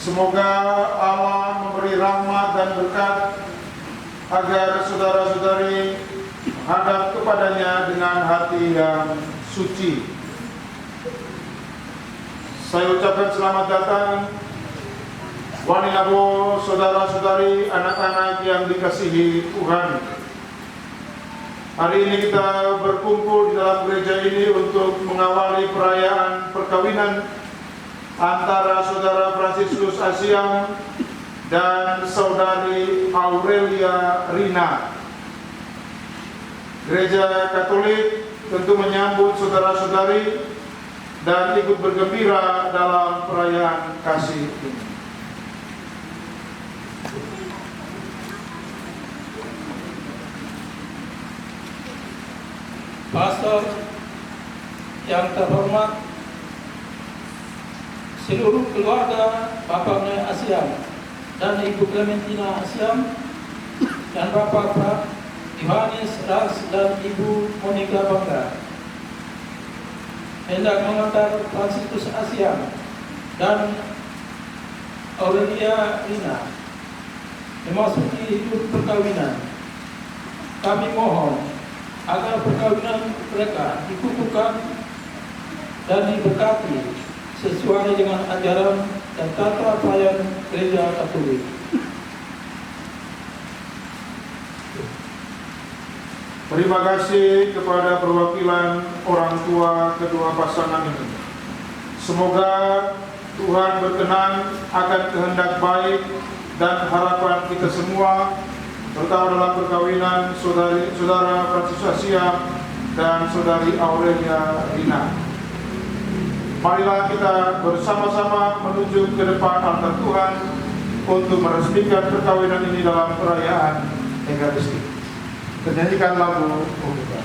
Semoga Allah memberi rahmat dan berkat agar saudara-saudari menghadap kepadanya dengan hati yang suci. Saya ucapkan selamat datang wanita, saudara-saudari, anak-anak yang dikasihi Tuhan. Hari ini kita berkumpul di dalam gereja ini untuk mengawali perayaan perkawinan antara saudara Fransiskus Asiam dan saudari Aurelia Rina. Gereja Katolik tentu menyambut saudara-saudari dan ikut bergembira dalam perayaan kasih ini. Pastor yang terhormat, seluruh keluarga Bapak Noe Asiam dan Ibu Clementina Asiam dan Bapak Yohanes Ras dan Ibu Monica Bangga, hendak mengantar Fransiskus Asiam dan Aurelia Rina memasuki hidup perkawinan. Kami mohon agar perkawinan mereka dikukuhkan dan diberkati sesuai dengan ajaran dan tata pelayan Gereja Katolik. Terima kasih kepada perwakilan orang tua kedua pasangan ini. Semoga Tuhan berkenan akan kehendak baik dan harapan kita semua, terutama dalam perkawinan saudara Fransiskus Asiam dan saudari Aurelia Rina. Marilah kita bersama-sama menuju ke depan altar Tuhan untuk meresmikan perkawinan ini dalam perayaan Ekaristi. Menyanyikan lagu pembuka.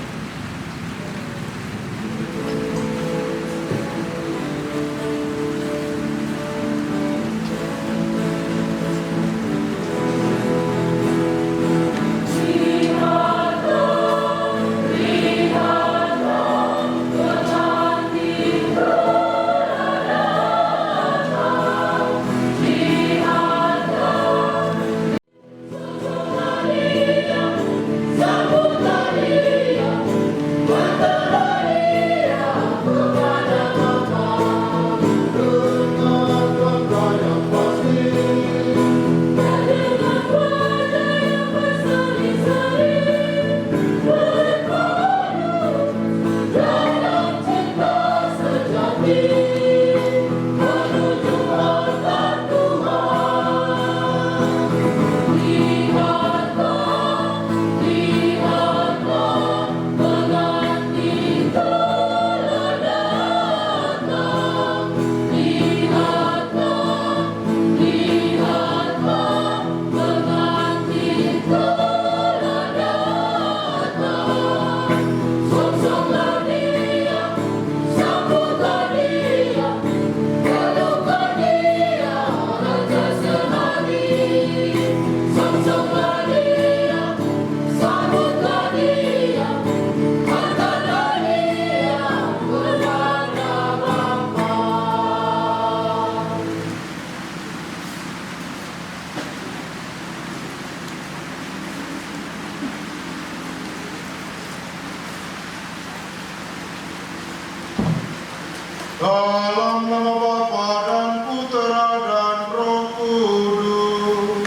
Dalam nama Bapa dan Putera dan Roh Kudus.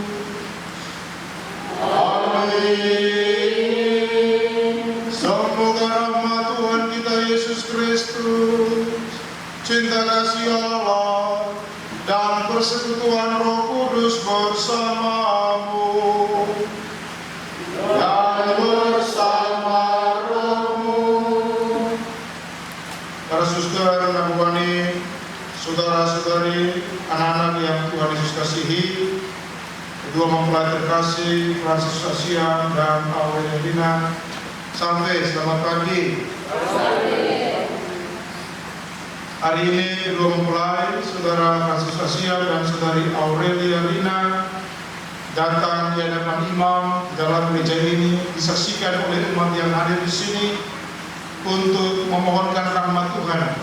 Amin. Semoga rahmat Tuhan kita Yesus Kristus, cinta kasih Allah, dan persekutuan Roh Kudus bersamamu dan bersama rohmu. Para suster, Nabubani, saudara-saudari, anak-anak yang Tuhan Yesus kasihi, kedua mempelai terkasih Fransiskus Asiam dan Aurelia Rina, sampai selamat pagi. Hari ini dua mempelai, saudara Fransiskus Asiam dan saudari Aurelia Rina, datang di hadapan imam dalam gereja ini, disaksikan oleh umat yang hadir di sini untuk memohonkan rahmat Tuhan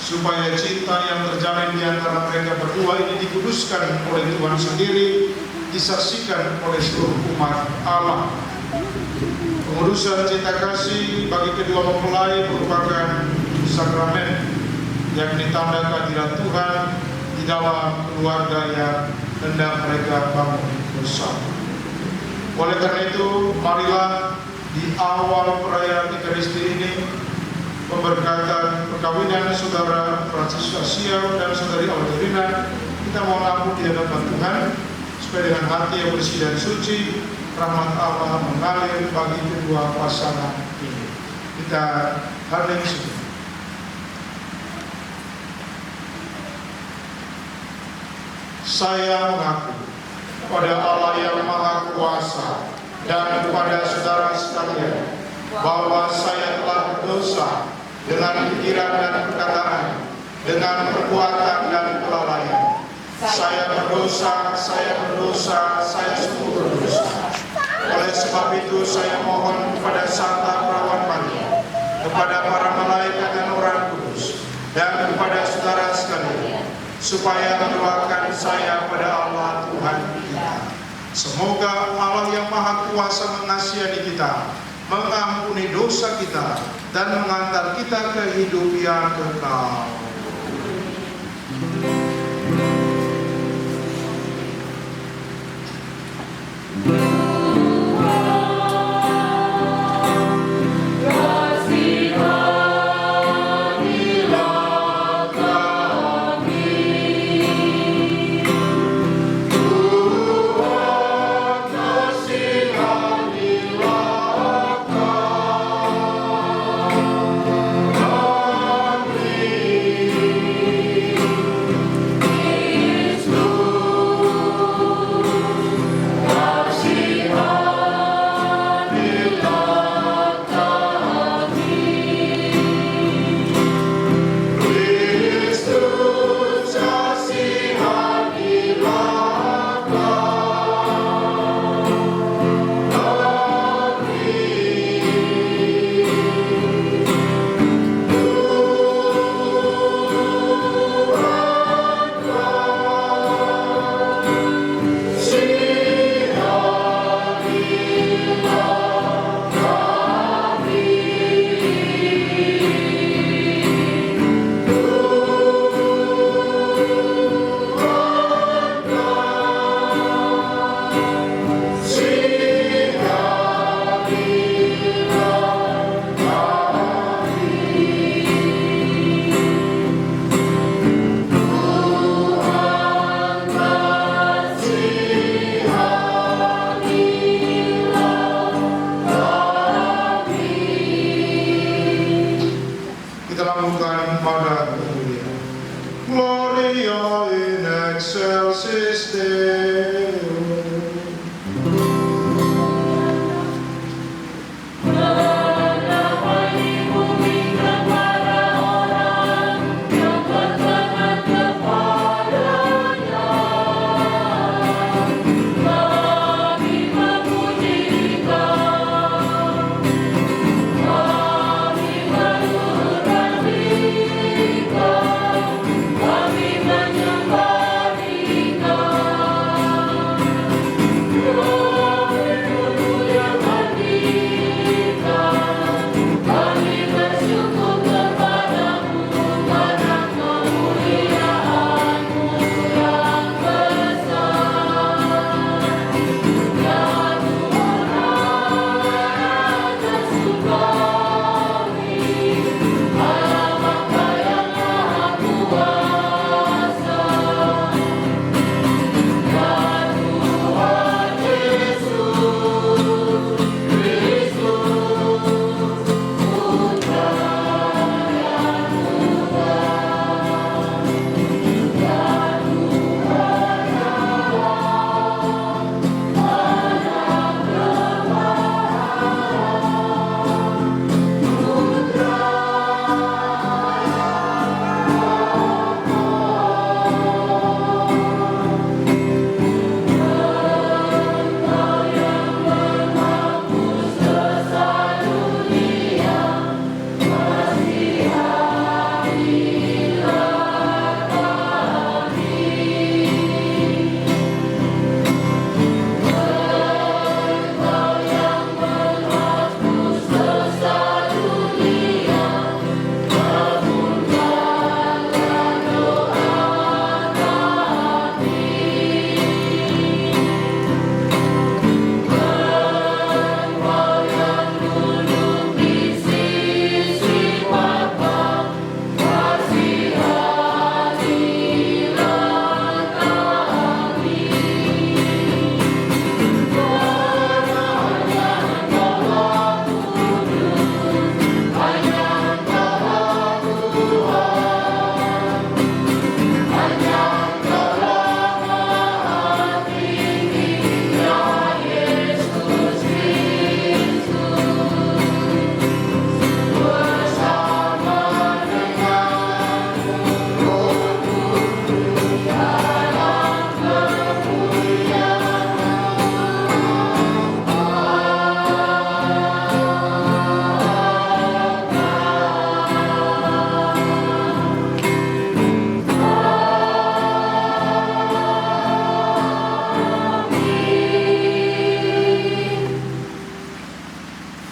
supaya cinta yang terjalin di antara mereka berdua ini dikuduskan oleh Tuhan sendiri, disaksikan oleh seluruh umat Allah. Pengudusan cinta kasih bagi kedua mempelai merupakan sakramen yang ditanda kehadiran Tuhan di dalam keluarga yang hendak mereka bangun bersama. Oleh karena itu, marilah di awal perayaan Ekaristi ini, pemberkatan perkawinan saudara Francis Asiam dan saudari Alderina, kita mohon ampun di hadapan Tuhan, supaya dengan hati yang bersih dan suci, rahmat Allah mengalir bagi kedua pasangan ini. Kita hening sejenak. Saya mengaku kepada Allah yang Maha Kuasa dan kepada saudara sekalian bahwa saya telah berdosa dengan pikiran dan perkataan, dengan perbuatan dan kelalaian. Saya berdosa, saya sungguh berdosa. Oleh sebab itu saya mohon kepada Santa Perawan Maria, kepada para malaikat dan orang kudus, dan kepada saudara sekalian, supaya mendoakan saya pada Allah Tuhan kita. Semoga Allah yang Maha Kuasa mengasihani kita, mengampuni dosa kita, dan mengantar kita ke hidup yang kekal.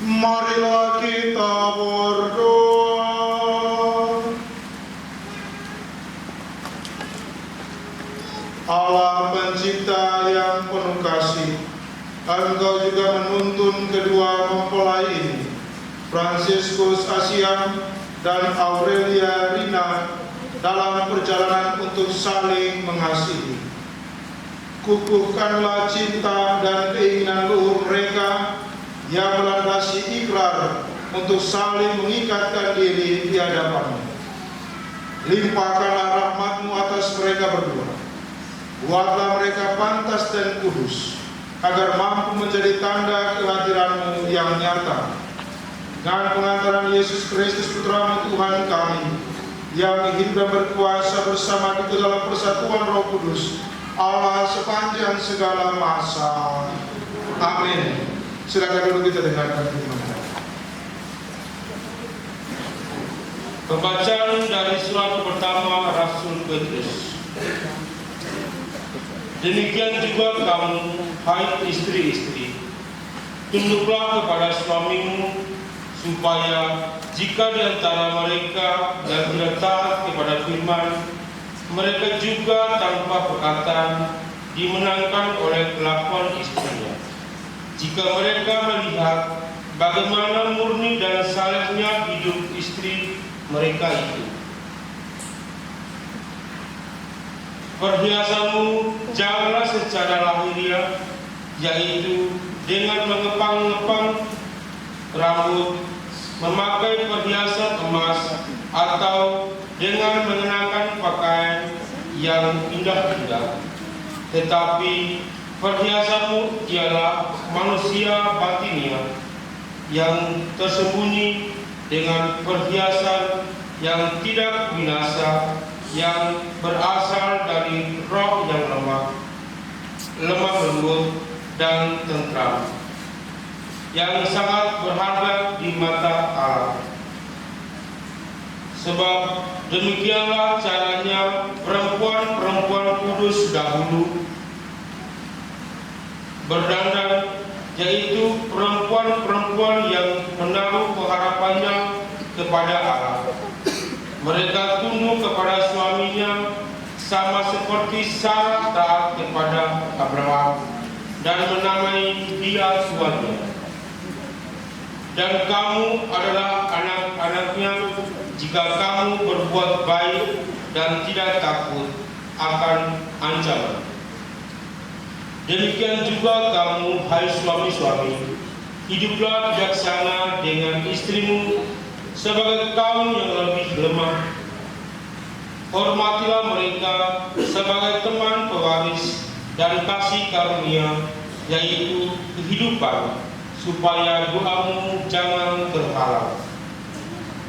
Marilah kita berdoa. Allah pencipta yang penuh kasih, Engkau juga menuntun kedua mempelai ini, Fransiskus Asyam dan Aurelia Rina, dalam perjalanan untuk saling mengasihi. Kukuhkanlah cinta dan keinginan luhur mereka yang melandasi ikrar untuk saling mengikatkan diri di hadapan-Mu. Limpahkanlah rahmat-Mu atas mereka berdua. Buatlah mereka pantas dan kudus, agar mampu menjadi tanda kehadiran-Mu yang nyata. Dengan pengantaran Yesus Kristus Putra-Mu Tuhan kami, yang hidup dan berkuasa bersama kita dalam persatuan Roh Kudus, Allah sepanjang segala masa. Amin. Silakan dulu kita dengarkan firman Tuhan. Pembacaan dari surat pertama Rasul Petrus. Demikian juga kamu, hai istri-istri, tunduklah kepada suamimu, supaya jika di antara mereka yang tidak taat kepada firman, mereka juga tanpa perkataan dimenangkan oleh kelakuan istrinya. Jika mereka melihat bagaimana murni dan salehnya hidup istri mereka itu. Perhiasanmu janganlah secara lahiriah, yaitu dengan mengepang-ngepang rambut, memakai perhiasan emas, atau dengan mengenakan pakaian yang indah-indah. Tetapi perhiasanmu ialah manusia batinnya yang tersembunyi dengan perhiasan yang tidak binasa, yang berasal dari roh yang lemah lembut dan tentram, yang sangat berharga di mata Allah. Sebab demikianlah caranya perempuan-perempuan kudus dahulu berdandan, yaitu perempuan-perempuan yang menaruh pengharapannya kepada Allah. Mereka tunduk kepada suaminya sama seperti Sarah taat kepada Abraham dan menamai dia tuannya. Dan kamu adalah anak-anaknya jika kamu berbuat baik dan tidak takut akan ancaman. Demikian juga kamu, hai suami-suami, hiduplah bijaksana dengan istrimu sebagai kaum yang lebih lemah. Hormatilah mereka sebagai teman pewaris dan kasih karunia, yaitu kehidupan, supaya doamu jangan terhalang.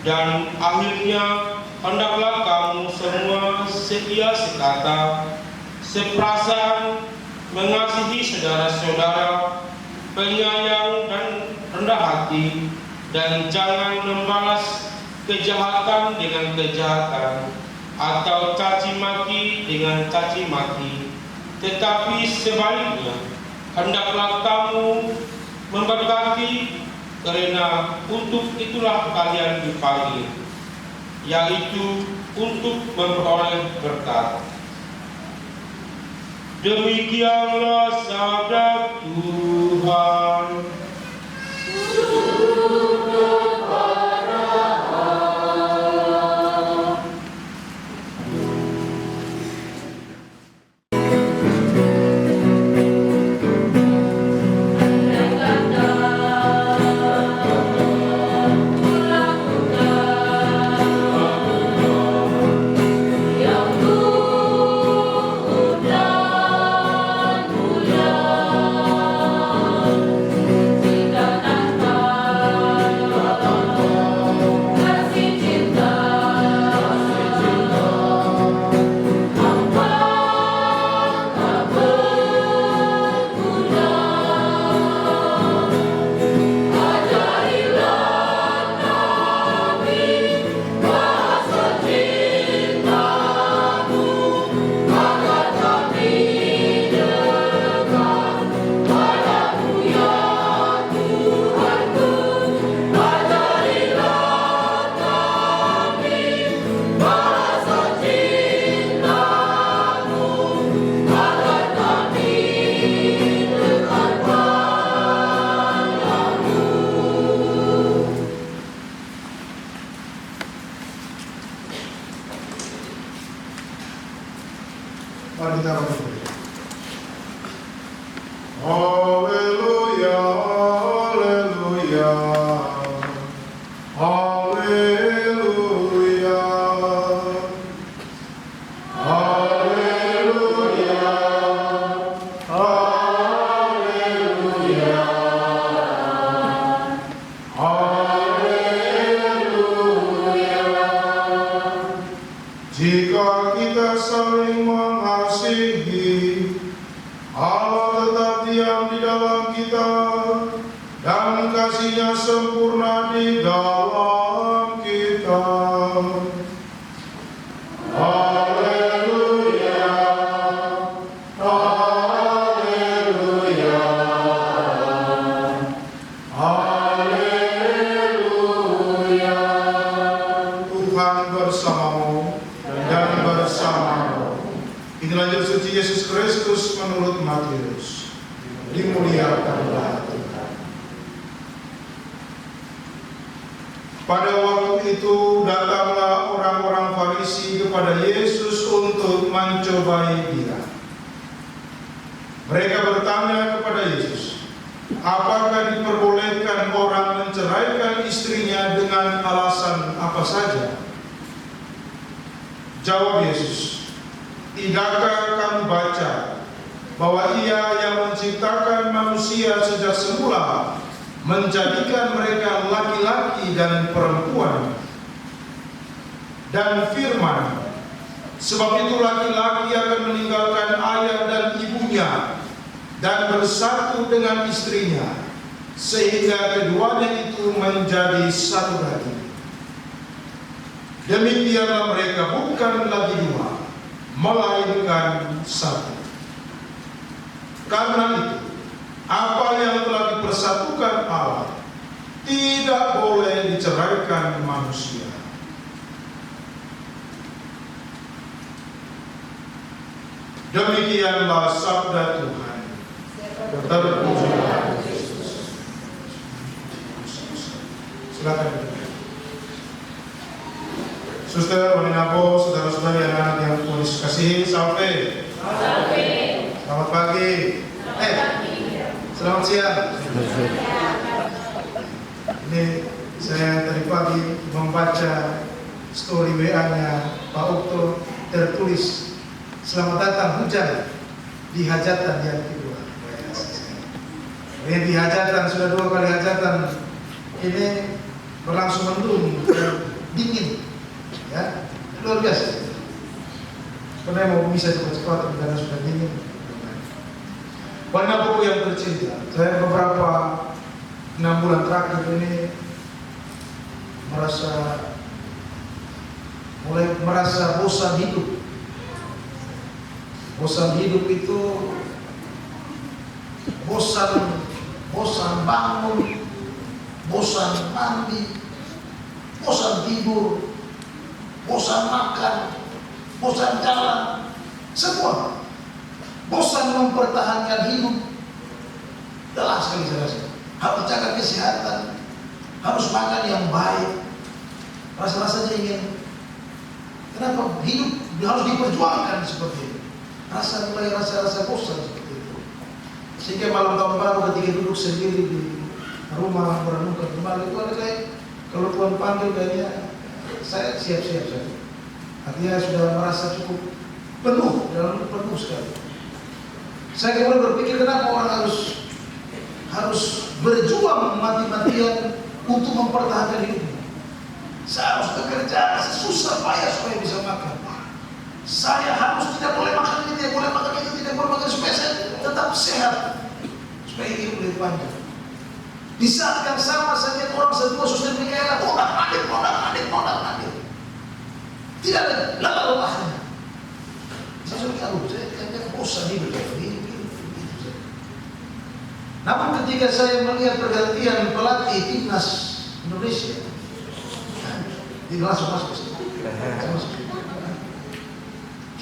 Dan akhirnya hendaklah kamu semua setia sekata, seperasaan, mengasihi saudara-saudara, penyayang dan rendah hati, dan jangan membalas kejahatan dengan kejahatan atau caci maki dengan caci maki, tetapi sebaliknya hendaklah kamu memberkati, karena untuk itulah kalian dipanggil, yaitu untuk memperoleh berkat. Demikianlah sabda Tuhan. Jika kita berdua. Haleluya, haleluya, haleluya, haleluya, haleluya, haleluya. Jika kita saling mengasihi, Allah tetap diam di dalam kita dan kasih-Nya sempurna di dalam kita. Haleluya, haleluya, haleluya. Tuhan bersamamu dan bersamamu. Inilah Injil suci Yesus Kristus menurut Matius. Dimuliakanlah Tuhan. Pada waktu itu datanglah orang-orang Farisi kepada Yesus untuk mencobai Dia. Mereka bertanya kepada Yesus, apakah diperbolehkan orang menceraikan istrinya dengan alasan apa saja? Jawab Yesus, tidakkah kamu baca bahwa Ia yang menciptakan manusia sejak semula menjadikan mereka laki-laki dan perempuan, dan firman, sebab itu laki-laki akan meninggalkan ayah dan ibunya dan bersatu dengan istrinya, sehingga keduanya itu menjadi satu daging. Demikianlah mereka bukan lagi dua, melainkan satu. Karena itu, apa yang telah dipersatukan Allah tidak boleh diceraikan manusia. Demikianlah sabda Tuhan. Terpujilah Kristus. Silakan. Suster, Waninapo, saudara-saudari anak yang Tuhan Yesus kasihi, sampai. Selamat pagi. Selamat siang. Ini saya tadi pagi membaca story WA-nya Pak Okto, tertulis selamat datang hujan di hajatan yang kedua. Ini di hajatan sudah 2 kali hajatan, ini berlangsung mendung, dingin, ya luar biasa. Sebenarnya mau bisa cepat-cepat karena sudah dingin. Banyak buku yang tercinta. Saya beberapa 6 bulan terakhir ini mulai merasa bosan hidup. Bosan hidup itu bosan bangun, bosan mandi, bosan tidur, bosan makan, bosan jalan, semua. Bosan mempertahankan hidup. Lelah sekali saya rasa. Harus jaga kesehatan, harus makan yang baik. Rasa-rasanya ingin, kenapa hidup harus diperjuangkan seperti itu? Mulai rasa bosan seperti itu. Sehingga malam tahun baru ketika duduk sendiri di rumah merenungkan kembali itu ada kayak kalau Tuhan panggil kayaknya saya siap-siap saja. Artinya sudah merasa cukup penuh, dalam penuh sekali. Saya kemudian berpikir kenapa orang harus berjuang mati-matian untuk mempertahankan hidupnya. Saya harus bekerja susah payah supaya bisa makan. Saya harus tidak boleh makan ini, tidak boleh makan itu, tidak boleh makan supaya saya tetap sehat, supaya hidup lebih panjang. Di saat yang sama saya lihat orang semua suster Mikaela modal. Tidak ada lelah-lelahnya. Saya kayaknya bosan hidup ini. Namun ketika saya melihat pergantian pelatih timnas Indonesia, ini langsung masuk.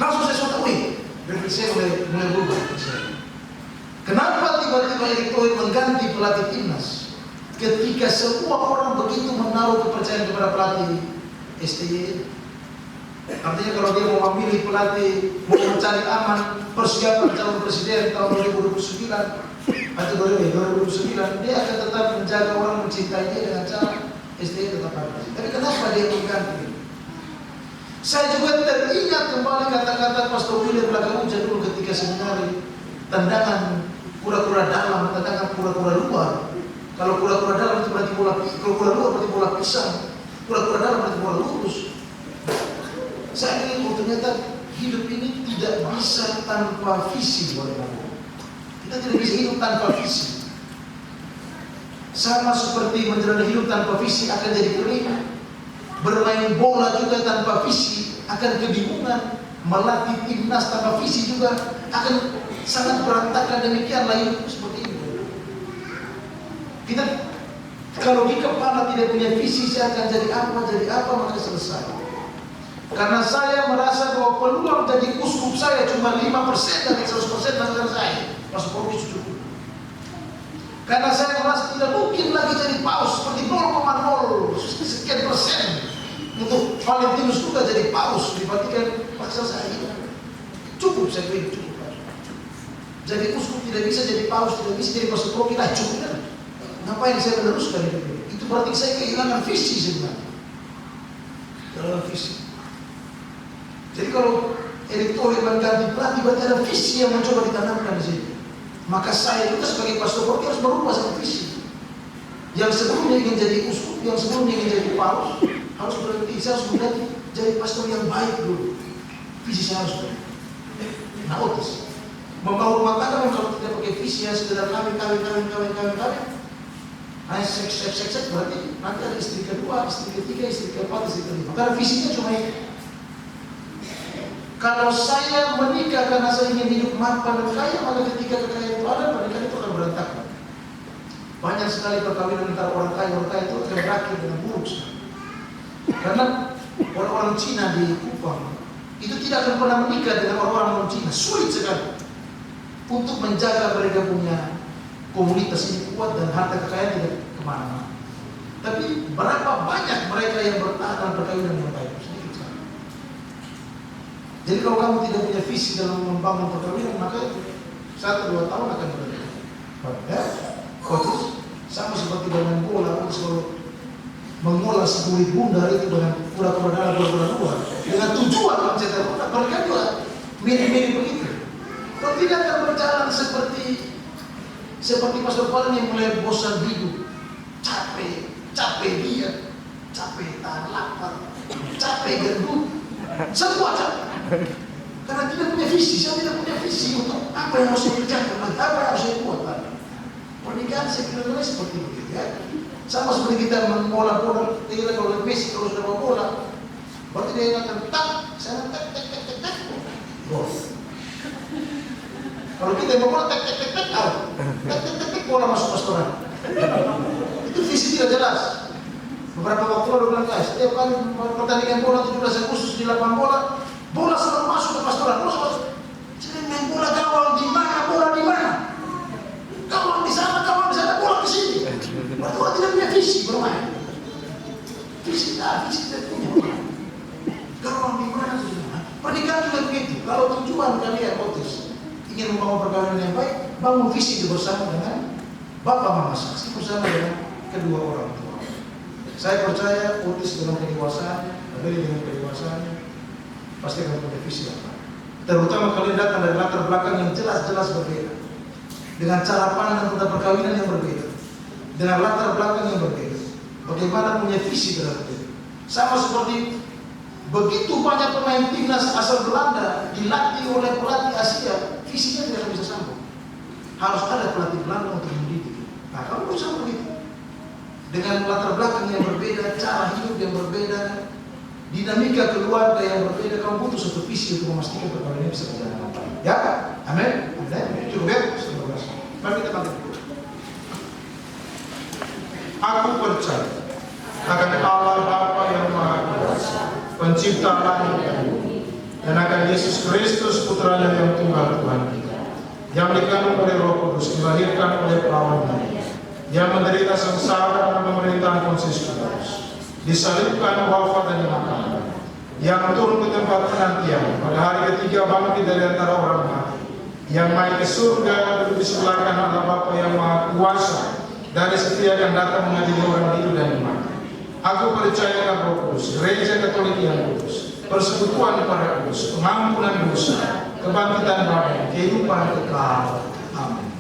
Langsung saya sudah saya mulai berubah. Kenapa tiba-tiba Erick Thohir mengganti pelatih timnas ketika semua orang begitu menaruh kepercayaan kepada pelatih STY? Artinya kalau dia mau memilih pelatih, mau mencari aman persiapan calon presiden tahun 2029 atau 2029, dia akan tetap menjaga orang mencintai dia dengan cara STI tetap ada. Tapi kenapa dia mengganti? Saya juga teringat kembali kata-kata Pastor William Lagamuja dulu ketika seminari, tendangan kura-kura dalam, tendangan kura-kura luar. Kalau kura-kura dalam itu berarti bola, kalau kura luar berarti bola pisang, kura-kura dalam berarti bola lurus. Saya ingin ternyata hidup ini tidak bisa tanpa visi, boleh ngomong. Kita tidak bisa hidup tanpa visi. Sama seperti menjalani hidup tanpa visi akan jadi kering. Bermain bola juga tanpa visi akan kebingungan. Melatih timnas tanpa visi juga akan sangat berantakan. Demikianlah hidup seperti ini. Kita kalau di kepala tidak punya visi, saya akan jadi apa maka selesai. Karena saya merasa bahwa peluang jadi uskup saya cuma 5% dari 100% masalah saya masuk profesi cukup. Karena saya merasa tidak mungkin lagi jadi paus seperti 0,0 sekian persen untuk Valentinus juga jadi paus dibandingkan paksa saya. Cukup saya pilih cukup. Jadi uskup tidak bisa jadi paus, tidak bisa jadi masuk profesi, cukup kan? Ngapain saya meneruskan itu? Itu berarti saya kehilangan visi sebenarnya. Dalam visi. Jadi kalau Erick Thohir mengganti pelatih, berarti ada visi yang mencoba ditanamkan di sini. Maka saya juga sebagai pastor Borgi harus berubah sama visi. Yang sebelumnya ingin jadi uskup, yang sebelumnya ingin jadi paus, harus berhenti. Saya harus mengganti jadi pastor yang baik dulu. Visi saya harus berubah. Nah, otis. Membangun rumah tangga kalau tidak pakai visi, ya sekedar kawin. Hanya seks, berarti nanti ada istri kedua, istri ketiga, istri keempat, istri kelima. Karena visinya cuma itu. Kalau saya menikah karena saya ingin hidup mapan dan kaya, maka ketika kekayaan itu ada, pernikahan itu akan berantakan. Banyak sekali perkawinan antara orang kaya itu akan berakhir dengan buruk sekali. Karena orang-orang Cina di Kupang itu tidak akan pernah menikah dengan orang-orang Cina, sulit sekali untuk menjaga mereka punya komunitas ini kuat dan harta kekayaan tidak kemana-mana. Tapi berapa banyak mereka yang bertahan dalam perkawinan yang baik? Jadi kalau kamu tidak punya visi dalam membangun perkawinan, maka 1-2 tahun akan berhenti. Ya, coach, sama seperti dengan bola, kalau mengolah sebuah bundar itu dengan kura-kura dalam, kura-kura luar, dengan tujuan mencetak bola, mereka juga mirip-mirip begitu. Kalau tidak akan berjalan seperti Pastor Palan yang mulai bosan hidup, capek dia, capek tahan lapar, capek gendut, semua capek. Karena tidak punya visi, saya tidak punya visi untuk apa yang harus saya kerjakan, apa yang harus saya buat. Pernikahan saya kira seperti begitu ya. Sama seperti kita mengolah bola, kita kalau Messi kalau sudah bawa bola, berarti dia akan tak, saya tak, gol. Kalau kita bawa bola tak, bola masuk pastoran. Itu visi tidak jelas. Beberapa waktu lalu bilang guys, setiap kali pertandingan bola 17 Agustus di lapangan bola selalu masuk ke pastoran. Jadi main bola gawang di mana, bola di mana? Gawang di sana, bola di sini. Berarti orang tidak punya visi bermain. Visi tidak punya. Gawang di mana sudah? Pernikahan juga begitu. Kalau tujuan kalian otis ingin membangun perkawinan yang baik, bangun visi bersama dengan bapak mama saksi bersama dengan kedua orang tua. Saya percaya otis dengan kedewasaan, dengan kedewasaannya pasti akan punya visi apa. Terutama kalian datang dari latar belakang yang jelas-jelas berbeda, dengan cara pandang tentang perkawinan yang berbeda, dengan latar belakang yang berbeda. Bagaimana punya visi dalam itu? Sama seperti begitu banyak pemain timnas asal Belanda dilatih oleh pelatih Asia, visinya tidak bisa sambung. Harus ada pelatih Belanda untuk mendidik. Nah, kamu bisa begitu. Dengan latar belakang yang berbeda, cara hidup yang berbeda, dinamika keluarga yang berbeda, kamu butuh satu visi untuk memastikan perkawinan bisa berjalan dengan baik. Ya, amin. Cukup ya, mari kita bangkit. Aku percaya akan Allah Bapa yang Maha Kuasa, Pencipta langit dan bumi, dan akan Yesus Kristus Putranya yang tunggal Tuhan kita, yang dikandung oleh Roh Kudus, dilahirkan oleh perawan Maria, yang menderita sengsara dalam pemerintahan Pontius Pilatus, disalibkan, wafat dan dimakamkan, yang turun ke tempat penantian pada hari ketiga bangkit dari antara orang mati, yang naik ke surga duduk di sebelah kanan Allah Bapa yang Maha Kuasa, dari setia akan datang mengadili orang hidup dan mati. Aku percaya dalam Roh Kudus, Gereja Katolik yang kudus, persekutuan para kudus, pengampunan dosa, kebangkitan badan, kehidupan kekal. Amin.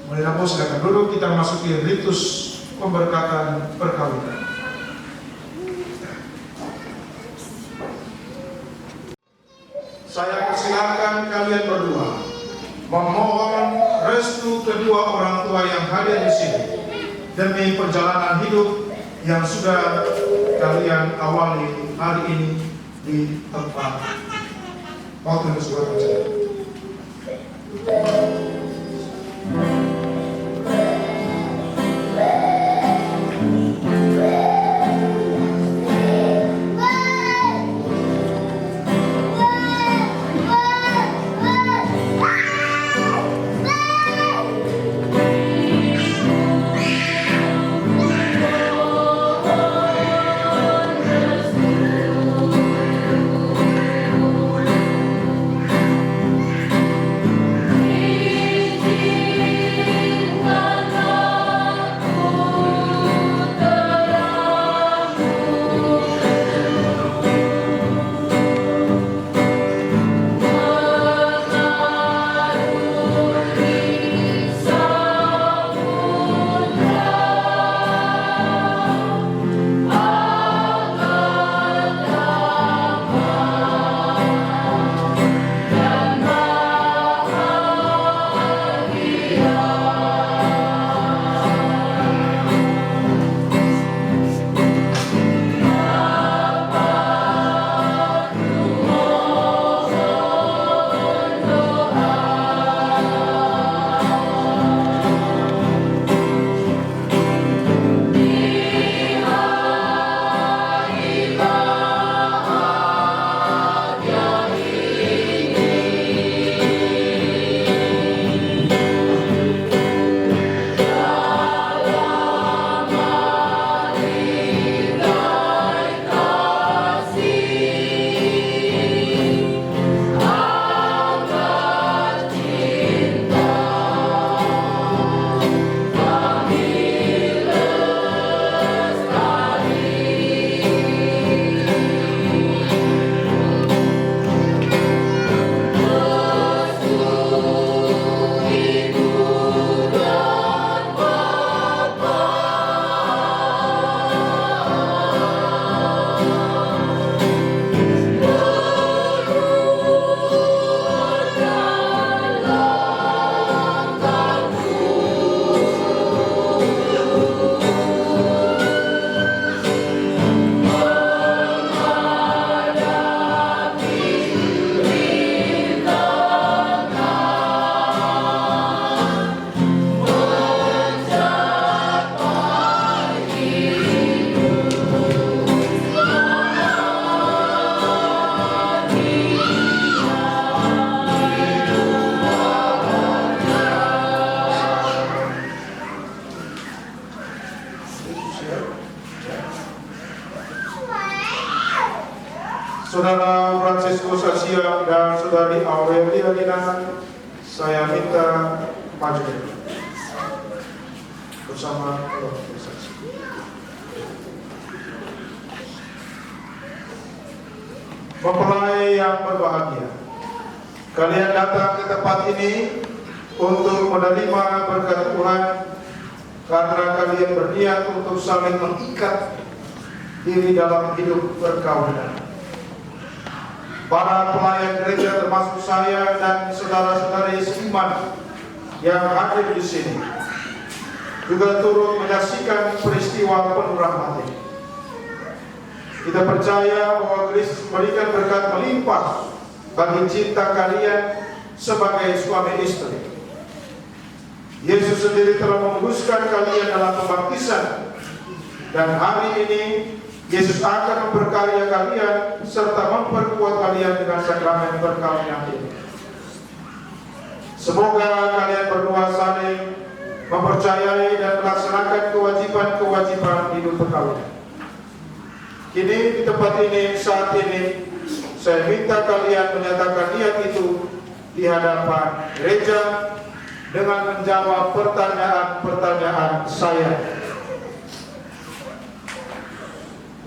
Marilah silakan duduk, kita masuki ritus pemberkatan perkawinan. Saya persilakan kalian berdua memohon restu kedua orang tua yang hadir di sini demi perjalanan hidup yang sudah kalian awali hari ini di tempat. Mau tunggu sebuah perjalanan. Saudara Fransiskus Asia dan Saudari Aurelia Lina, saya minta maju bersama organisasi. Mempelai yang berbahagia, kalian datang ke tempat ini untuk menerima berkat Tuhan karena kalian berniat untuk saling mengikat diri dalam hidup perkawinan. Para pelayan gereja termasuk saya dan saudara-saudari seiman yang hadir di sini juga turut menyaksikan peristiwa penuh rahmat ini. Kita percaya bahwa Kristus memberikan berkat melimpah bagi cinta kalian sebagai suami istri. Yesus sendiri telah menguduskan kalian dalam pembaptisan, dan hari ini Yesus akan memperkaya kalian serta memperkuat kalian dengan sakramen perkawinan ini. Semoga kalian berdua saling mempercayai dan melaksanakan kewajiban-kewajiban hidup perkawinan. Kini di tempat ini, saat ini, saya minta kalian menyatakan niat itu di hadapan gereja dengan menjawab pertanyaan-pertanyaan saya.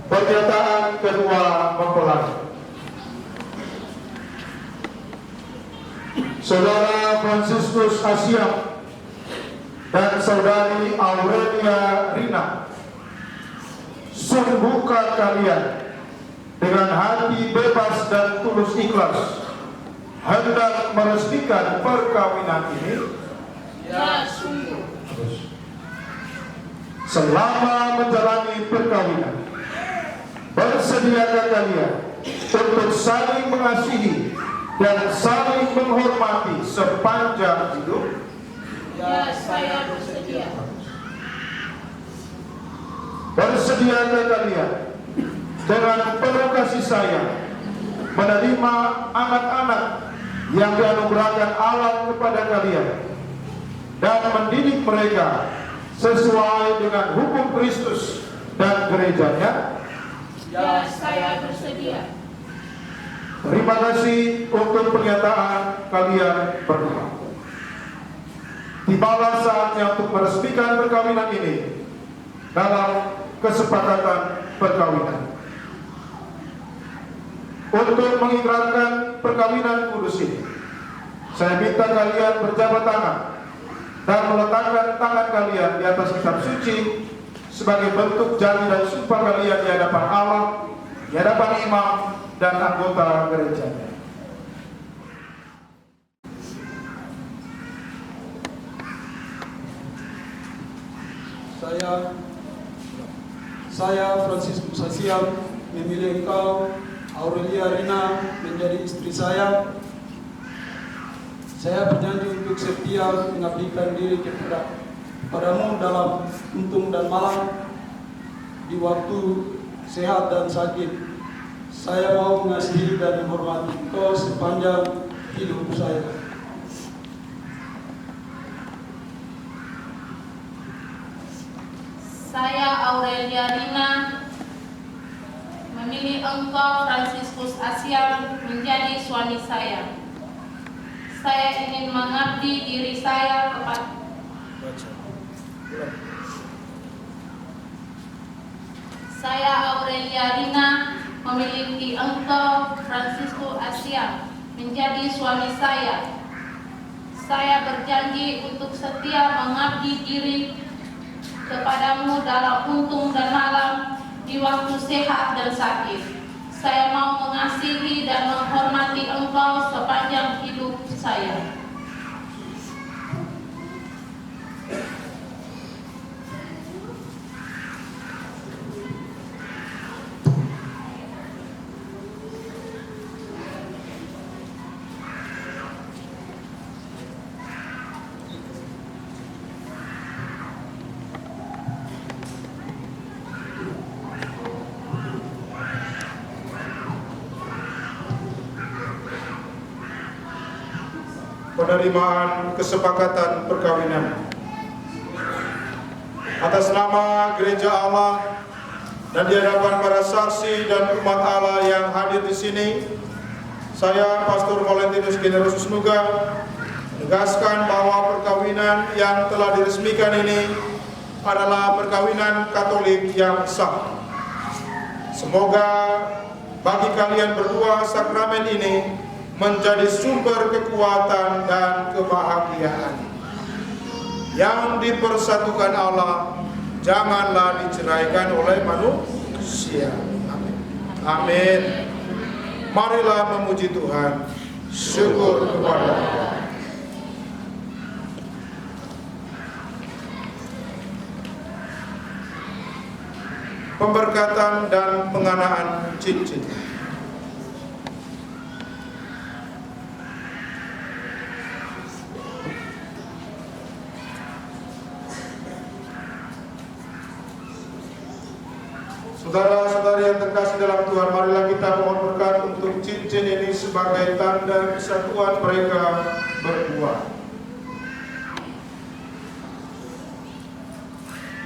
Pernyataan kedua mempelai. Saudara Fransiskus Asyam dan Saudari Aurelia Rina, sungguhkah kalian dengan hati bebas dan tulus ikhlas hendak meresmikan perkawinan ini? Ya, sungguh. Selama menjalani perkawinan, bersediakah kalian untuk saling mengasihi dan saling menghormati sepanjang hidup? Ya, saya bersedia. Bersediakah kalian dengan penuh kasih sayang menerima anak-anak yang dianugerahkan Allah kepada kalian dan mendidik mereka sesuai dengan hukum Kristus dan gerejanya? Ya, saya bersedia. Terima kasih untuk pernyataan kalian berdua. Tibalah saatnya untuk meresmikan perkawinan ini dalam kesepakatan perkawinan. Untuk mengikrarkan perkawinan kudus ini, saya minta kalian berjabat tangan dan meletakkan tangan kalian di atas kitab suci sebagai bentuk janji dan sumpah kalian di hadapan Allah, di hadapan imam dan anggota gerejanya. Saya Fransiskus Asyam memilih engkau Aurelia Rina menjadi istri saya. Saya berjanji untuk setia mengabdikan diri kepadamu dalam untung dan malam, di waktu sehat dan sakit. Saya mau mengasihi dan menghormati engkau sepanjang hidup saya. Saya Aurelia Rina memilih engkau Fransiskus Asyam menjadi suami saya. Saya ingin mengabdi diri saya kepada Saya Aurelia Rina memiliki engkau Fransiskus Asyam menjadi suami saya. Saya berjanji untuk setia mengabdi diri kepadamu dalam untung dan malam, di waktu sehat dan sakit. Saya mau mengasihi dan menghormati engkau sepanjang hidup saya. Penerimaan kesepakatan perkawinan. Atas nama Gereja Allah dan di hadapan para saksi dan umat Allah yang hadir di sini, saya Pastor Valentinus Generosus Nuga menegaskan bahwa perkawinan yang telah diresmikan ini adalah perkawinan Katolik yang sah. Semoga bagi kalian berdua sakramen ini menjadi sumber kekuatan dan kebahagiaan. Yang dipersatukan Allah janganlah diceraikan oleh manusia. Amin. Amin. Marilah memuji Tuhan. Syukur kepada Allah. Pemberkatan dan penganaan cincin. Saudara-saudari yang terkasih dalam Tuhan, marilah kita mohon berkat untuk cincin ini sebagai tanda kesatuan mereka berdua.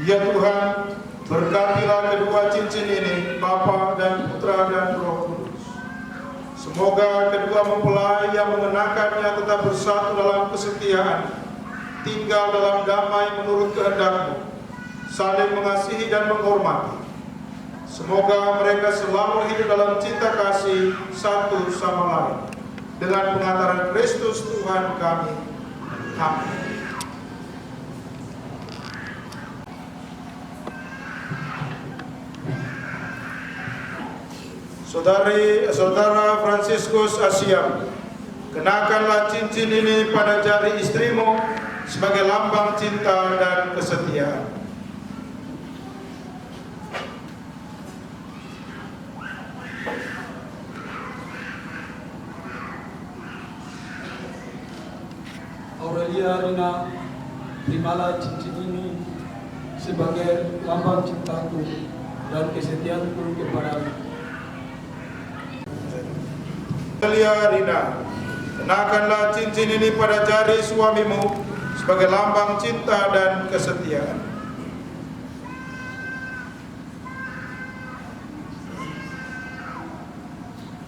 Ya Tuhan, Berkatilah kedua cincin ini, Bapa dan Putra dan Roh Kudus. Semoga kedua mempelai yang mengenakannya tetap bersatu dalam kesetiaan, tinggal dalam damai menurut kehendak-Mu, saling mengasihi dan menghormati. Semoga mereka selalu hidup dalam cinta kasih satu sama lain. Dengan pengantaran Kristus Tuhan kami. Amin. Saudara Fransiskus Asiam, kenakanlah cincin ini pada jari istrimu sebagai lambang cinta dan kesetiaan. Aurelia Rina, terimalah cincin ini sebagai lambang cintaku dan kesetiaanku kepadamu. Aurelia Rina, kenakanlah cincin ini pada jari suamimu sebagai lambang cinta dan kesetiaan.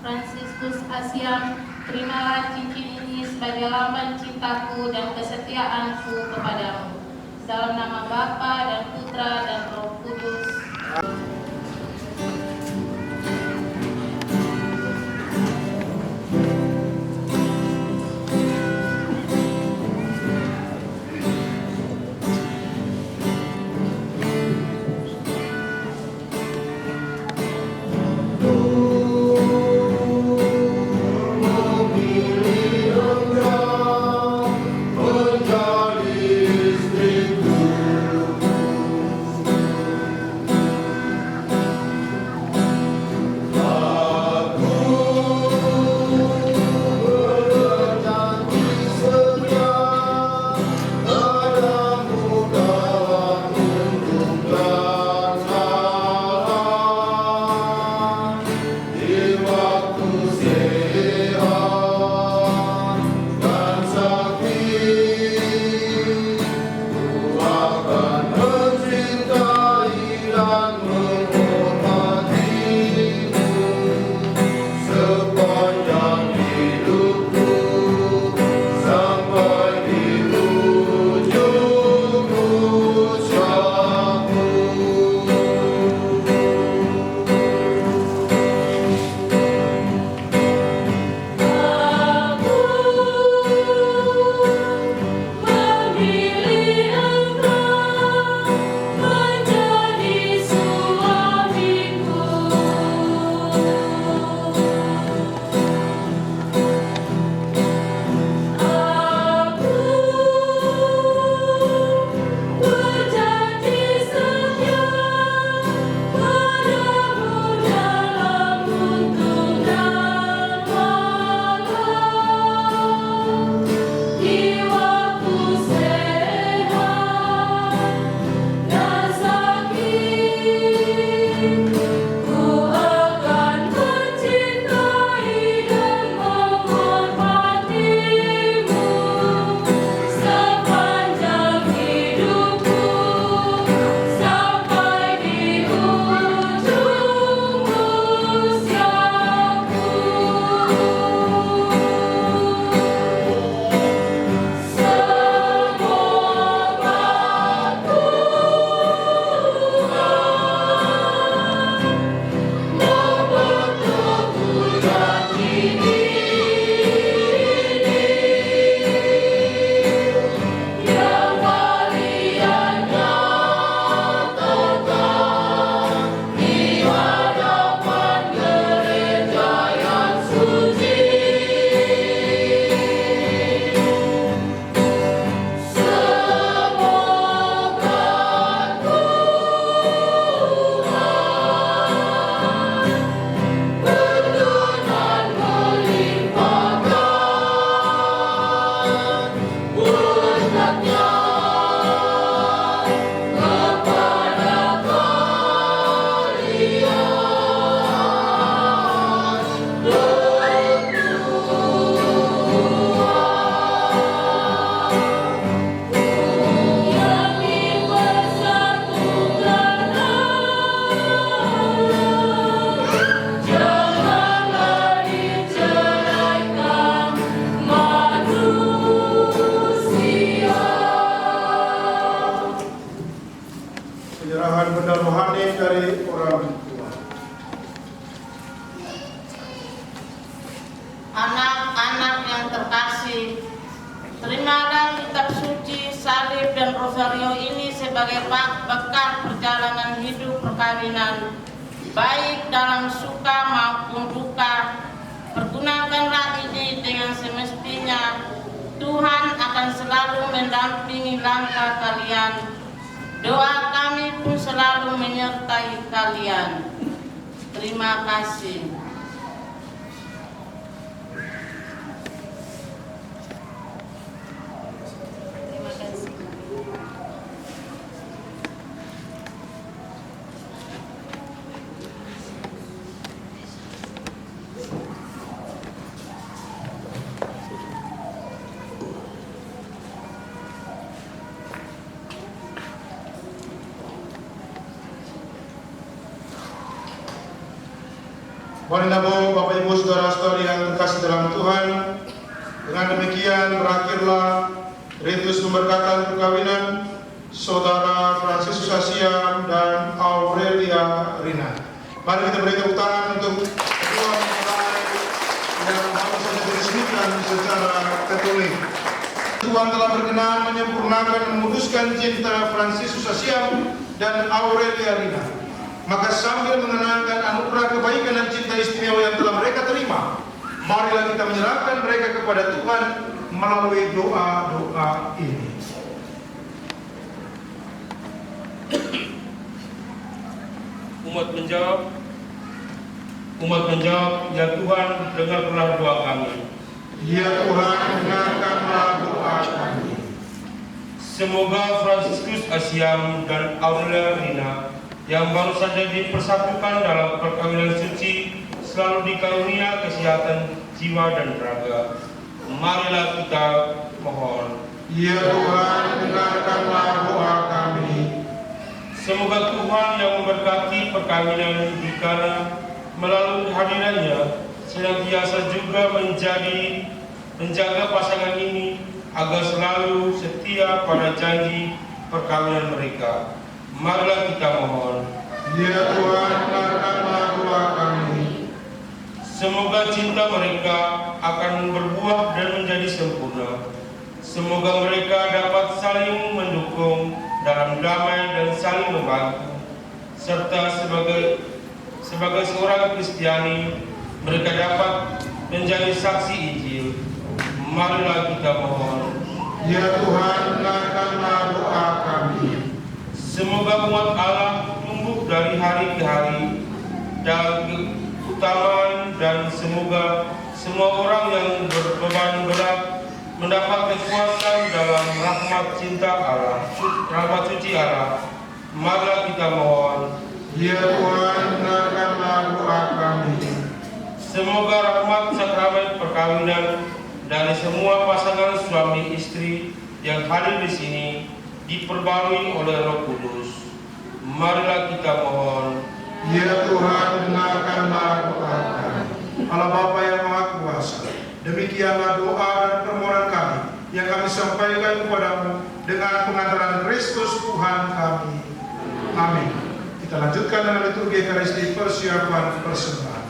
Fransiskus Asiam, terimalah cincin ini sebagai lambang cintaku dan kesetiaanku kepadamu. Dalam nama Bapa dan Putra dan Roh Kudus. Menjadi istriku orang tua. Anak-anak yang terkasih, terimalah kitab suci, salib, dan rosario ini sebagai bekal perjalanan hidup perkawinan, baik dalam suka maupun duka. Pergunakanlah ini dengan semestinya. Tuhan akan selalu mendampingi langkah kalian. Doa kami pun selalu menyertai kalian. Terima kasih. Mari nabo Bapak Ibu Saudara-saudari yang terkasih dalam Tuhan, dengan demikian berakhirlah ritus pemberkatan perkawinan Saudara Fransiskus Asiam dan Aurelia Rina. Mari kita beri tepuk tangan untuk kedua mempelai yang baru saja diresmikan secara Katolik. Tuhan telah berkenan menyempurnakan dan memutuskan cinta Fransiskus Asiam dan Aurelia Rina. Maka sambil mengenangkan anugerah kebaikan dan cinta istimewa yang telah mereka terima, marilah kita menyerahkan mereka kepada Tuhan melalui doa-doa ini. Umat menjawab, ya Tuhan, dengarkanlah doa kami. Ya Tuhan, dengarkanlah doa kami. Semoga Fransiskus Asiam dan Aurelia Rina yang baru saja dipersatukan dalam perkawinan suci selalu dikarunia kesehatan jiwa dan raga. Marilah kita mohon. Ya Tuhan, dengarkanlah doa kami. Semoga Tuhan yang memberkati perkawinan di Kana melalui kehadirannya senantiasa juga menjaga pasangan ini agar selalu setia pada janji perkawinan mereka. Marilah kita mohon. Ya Tuhan, dengarkanlah doa kami. Semoga cinta mereka akan berbuah dan menjadi sempurna. Semoga mereka dapat saling mendukung dalam damai dan saling membantu. Serta sebagai seorang Kristiani, mereka dapat menjadi saksi Injil. Marilah kita mohon. Ya Tuhan, dengarkanlah doa kami. Semoga umat Allah tumbuh dari hari ke hari dalam keutamaan, dan semoga semua orang yang berbeban berat mendapat kekuatan dalam rahmat cinta Allah, rahmat suci Allah. Marilah kita mohon. Ya Tuhan, dengarkanlah doa kami. Semoga rahmat sakramen perkawinan dari semua pasangan suami istri yang hadir di sini diperbarui oleh Roh Kudus. Marilah kita mohon. Ya Tuhan, dengarkanlah doa kami. Allah Bapa yang Maha Kuasa, demikianlah doa dan permohonan kami yang kami sampaikan kepadamu dengan pengantaran Kristus Tuhan kami. Amin. Kita lanjutkan dengan liturgi Ekaristi persiapan persembahan.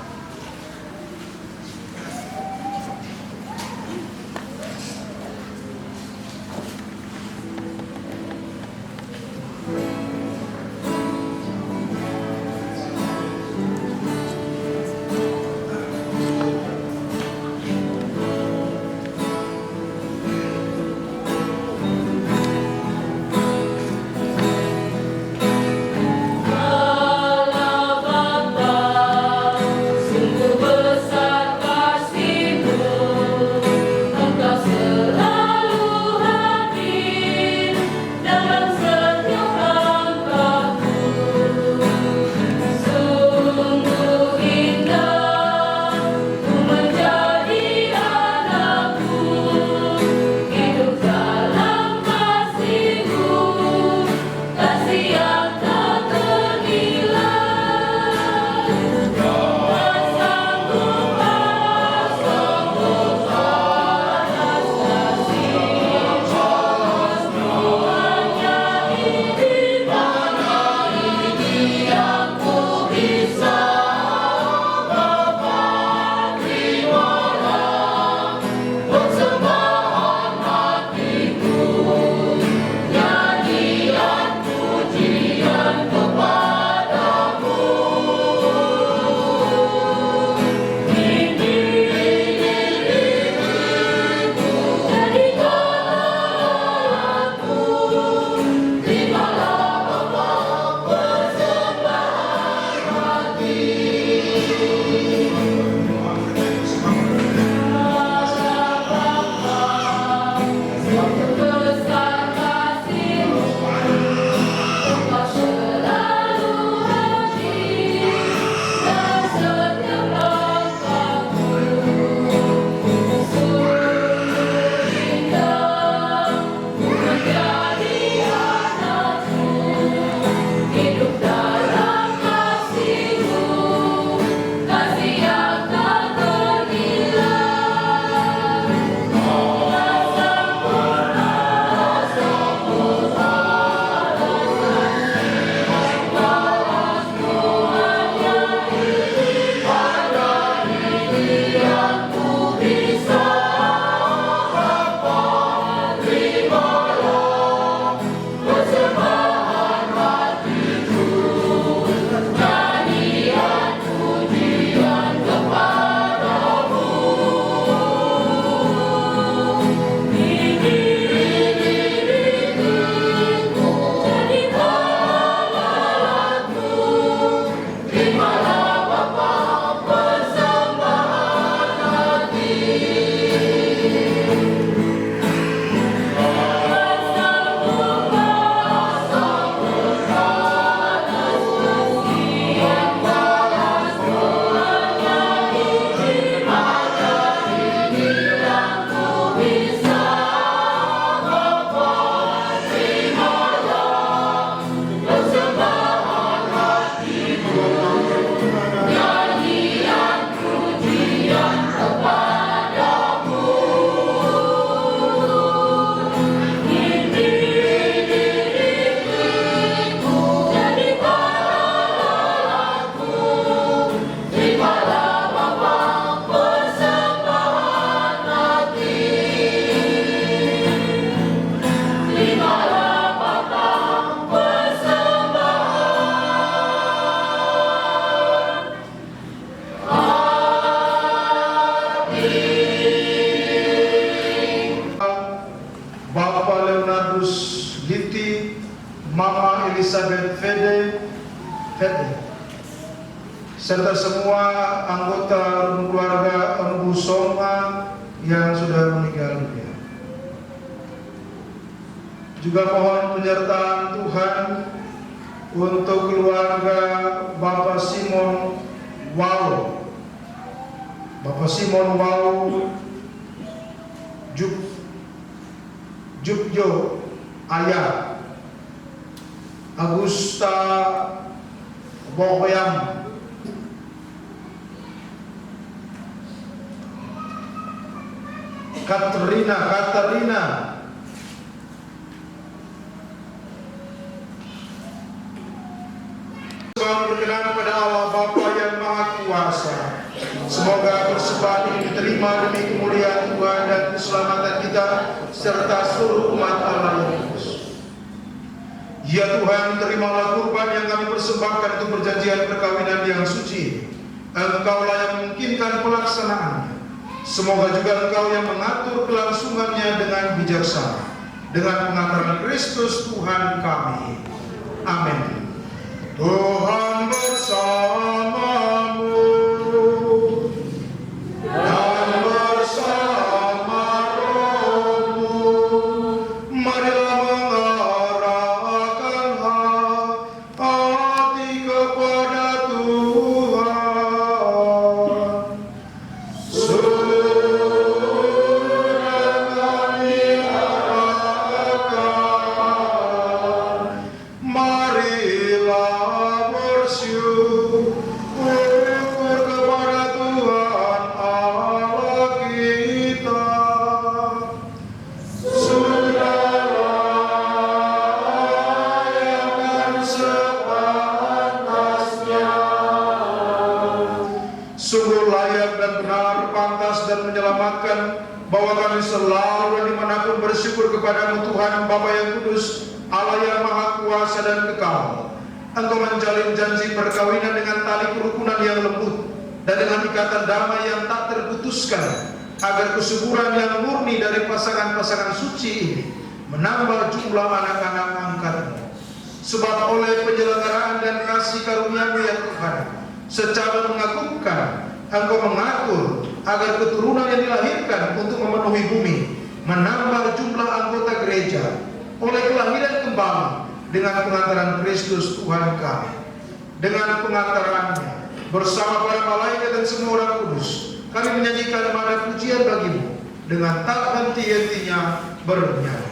Allah Bapa serta semua anggota keluarga Embu Soma yang sudah meninggal dunia. Juga mohon penyertaan Tuhan untuk keluarga Bapak Simon Wau, Jukjo Ayah, Agusta Bohoyam, Katerina, berkenan pada Allah Bapa yang Maha Kuasa. Semoga persembahan ini diterima demi kemuliaan Tuhan dan keselamatan kita serta seluruh umat Allah yang kudus. Ya Tuhan, terimalah kurban yang kami persembahkan untuk perjanjian perkawinan yang suci. Engkaulah yang memungkinkan pelaksanaannya. Semoga juga Engkau yang mengatur kelangsungannya dengan bijaksana. Dengan pengantaran Kristus Tuhan kami. Amin. Tuhan bersamamu dan bersama rohmu. Marilah mengarahkan hati kepada Tuhan. Sudah kami arahkan, marilah bersyukur kepada Tuhan Allah kita. Sudah layak sepantasnya. Sungguh layak dan benar, pantas dan menyelamatkan bahwa kami selalu dan dimanapun bersyukur kepadamu Tuhan Bapa yang kudus, Allah yang Maha Kuasa dan kekal. Engkau menjalin janji perkawinan dengan tali kerukunan yang lembut dan dengan ikatan damai yang tak terputuskan, agar kesuburan yang murni dari pasangan-pasangan suci ini menambah jumlah anak-anak angkatmu. Sebab oleh penyelenggaraan dan kasih karunia-Mu ya Tuhan, secara mengagumkan Engkau mengatur agar keturunan yang dilahirkan untuk memenuhi bumi menambah jumlah anggota gereja oleh kelahiran kembali dengan pengantaran Kristus Tuhan kami. Dengan pengantarannya bersama para malaikat dan semua orang kudus, kami menyanyikan nada pujian bagimu dengan tak henti-hentinya bernyanyi.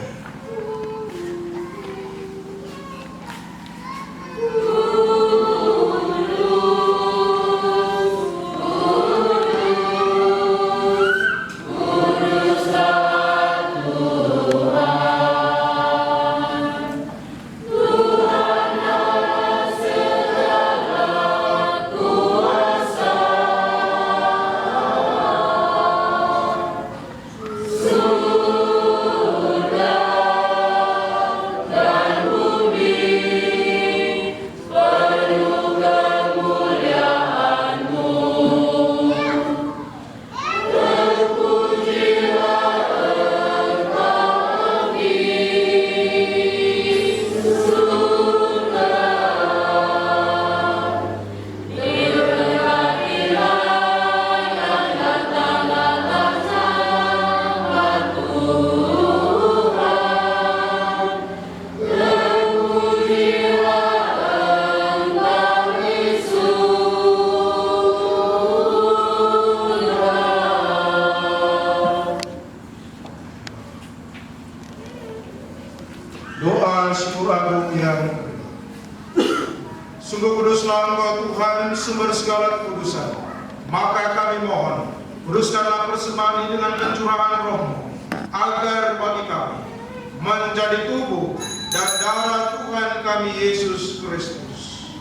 Doa syukur agung yang sungguh kuduslah Engkau Tuhan, sumber segala kekudusan. Maka kami mohon, kuduskanlah persembahan ini dengan pencurahan Roh-Mu, agar bagi kami menjadi tubuh dan darah Tuhan kami Yesus Kristus.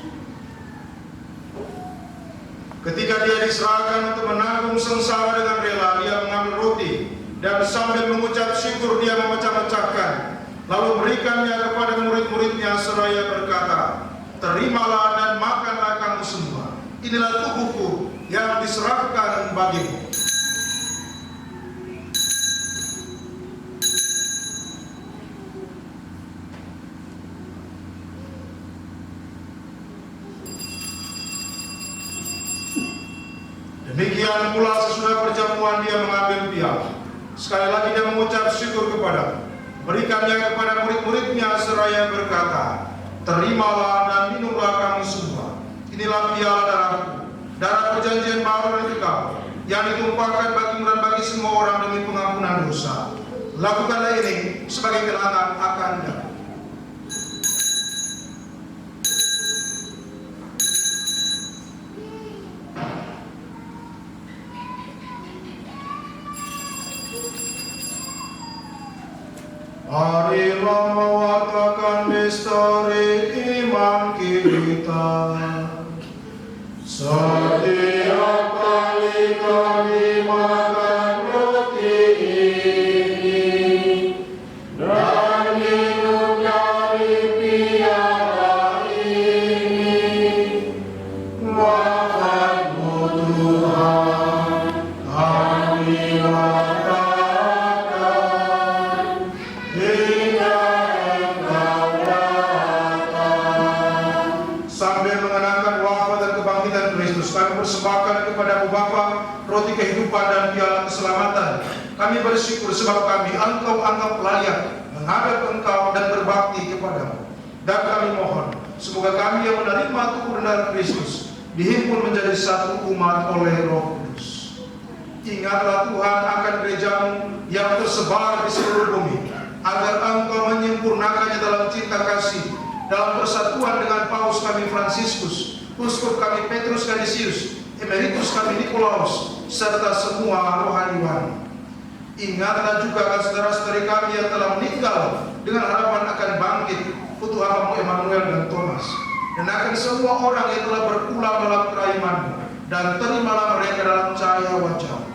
Ketika Dia diserahkan untuk menanggung sengsara dengan rela, Dia mengambil roti dan sambil mengucap syukur Dia memecah-mecahkan, lalu berikannya kepada murid-muridnya seraya berkata, "Terimalah dan makanlah kamu semua. Inilah tubuhku yang diserahkan bagimu." Demikian pula sesudah perjamuan dia mengambil piala. Sekali lagi dia mengucap syukur kepada, berikannya kepada murid-muridnya seraya berkata, terimalah dan minumlah kamu semua. Inilah piala darahku, darah perjanjian baru dan kekal, yang ditumpahkan bagimu dan bagi semua orang demi pengampunan dosa. Lakukanlah ini sebagai kenangan akan dia. Marilah mewartakan misteri iman kita. Setiap kali kami makan roti ini dan minum dari piala ini, wafat-Mu Tuhan kami rayakan hingga Engkau datang. Sambil mengenangkan wafat dan kebangkitan Kristus, kami persembahkan kepada-Mu Bapa roti kehidupan dan piala keselamatan. Kami bersyukur sebab kami Engkau anggap layak menghadap Engkau dan berbakti kepada-Mu. Dan kami mohon, semoga kami yang menerima tubuh dan darah Kristus dihimpun menjadi satu umat oleh Roh Kudus. Ingatlah Tuhan akan gereja-Mu yang tersebar di seluruh bumi, agar Engkau menyempurnakannya dalam cinta kasih, dalam persatuan dengan Paus kami Fransiskus, Uskup kami Petrus Canisius, Emeritus kami Nikolaus, serta semua rohaniwan. Ingatlah juga akan saudara-saudari kami yang telah meninggal dengan harapan akan bangkit, putu hamba-Mu Emmanuel dan Thomas, dan akan semua orang yang telah berulang dalam keraiman-Mu, dan terimalah mereka dalam cahaya wajah-Mu.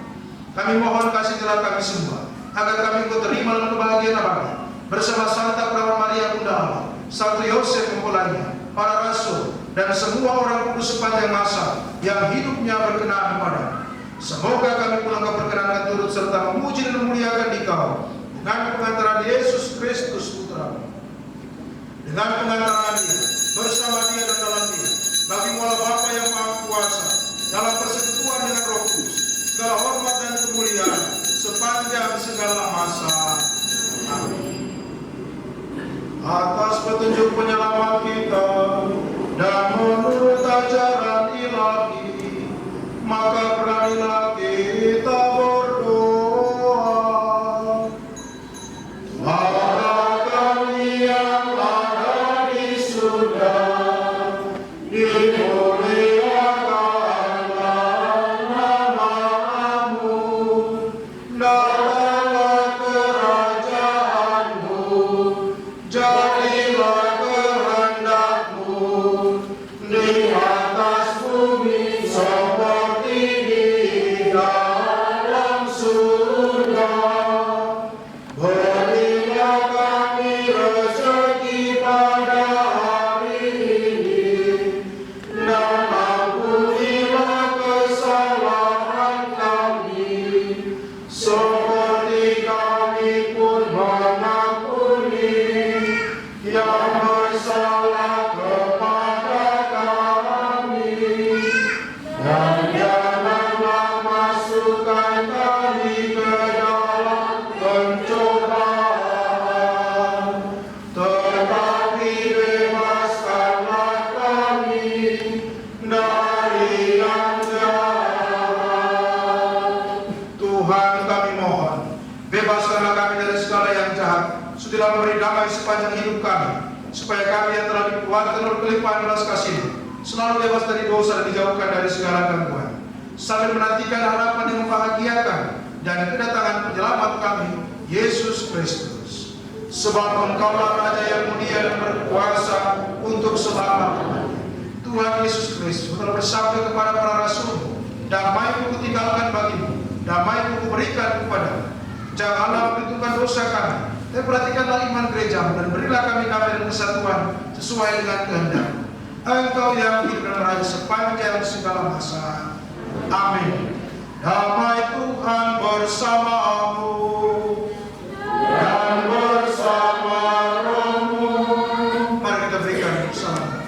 Kami mohon kasihlah kami semua, agar kami Engkau terima dalam kebahagiaan abadi, bersama Santa Perawan Maria Bunda Allah, Santo Yosef mempelainya, para rasul, dan semua orang kudus sepanjang masa yang hidupnya berkenan kepada-Mu. Semoga kami pun Engkau perkenankan turut serta memuji dan memuliakan Dikau dengan pengantaran Yesus Kristus Putra-Mu. Dengan pengantaran Dia, bersama Dia dan dalam Dia, bagi-Mu Allah Bapa yang Maha Kuasa, dalam persekutuan dengan Roh Kudus, segala hormat dan kemuliaan sepanjang segala masa. Amin. Atas petunjuk penyelamat kita dan menurut ajaran ilahi, maka beranilah kita berdoa. Bapa kami yang ada di surga, dimuliakanlah nama-Mu, datanglah kerajaan-Mu, jadilah kehendak-Mu di atas bumi seperti di dalam surga. Berilah kami rezeki pada hari ini, dan ampunilah kesalahan kami, seperti kami pun mengampuni yang bersalah kepada kami. Dan janganlah masukkan kami ke dalam pencobaan, tetapi bebaskanlah kami dari yang jahat. Tuhan, kami mohon, bebaskanlah kami dari segala yang jahat, sudahlah memberi damai sepanjang hidup kami, supaya kami yang telah dikuatkan oleh kelimpahan belas kasih-Mu selalu bebas dari dosa dan dijauhkan dari segala gangguan, sambil menantikan harapan yang membahagiakan dan kedatangan penyelamat kami, Yesus Kristus. Sebab Engkaulah Raja yang mulia dan berkuasa untuk selama-lamanya. Tuhan Yesus Kristus telah bersabda kepada para rasul, damai-Ku kutinggalkan bagimu, damai-Ku kuberikan kepadamu. Janganlah memperhitungkan dosa kami, tapi perhatikanlah iman gereja-Mu, dan berilah kami damai dan kesatuan sesuai dengan kehendak-Mu. Engkau yang hidup dan raja sepanjang segala masa. Amin. Damai Tuhan bersamamu dan bersama rohmu. Mari kita berikan salam.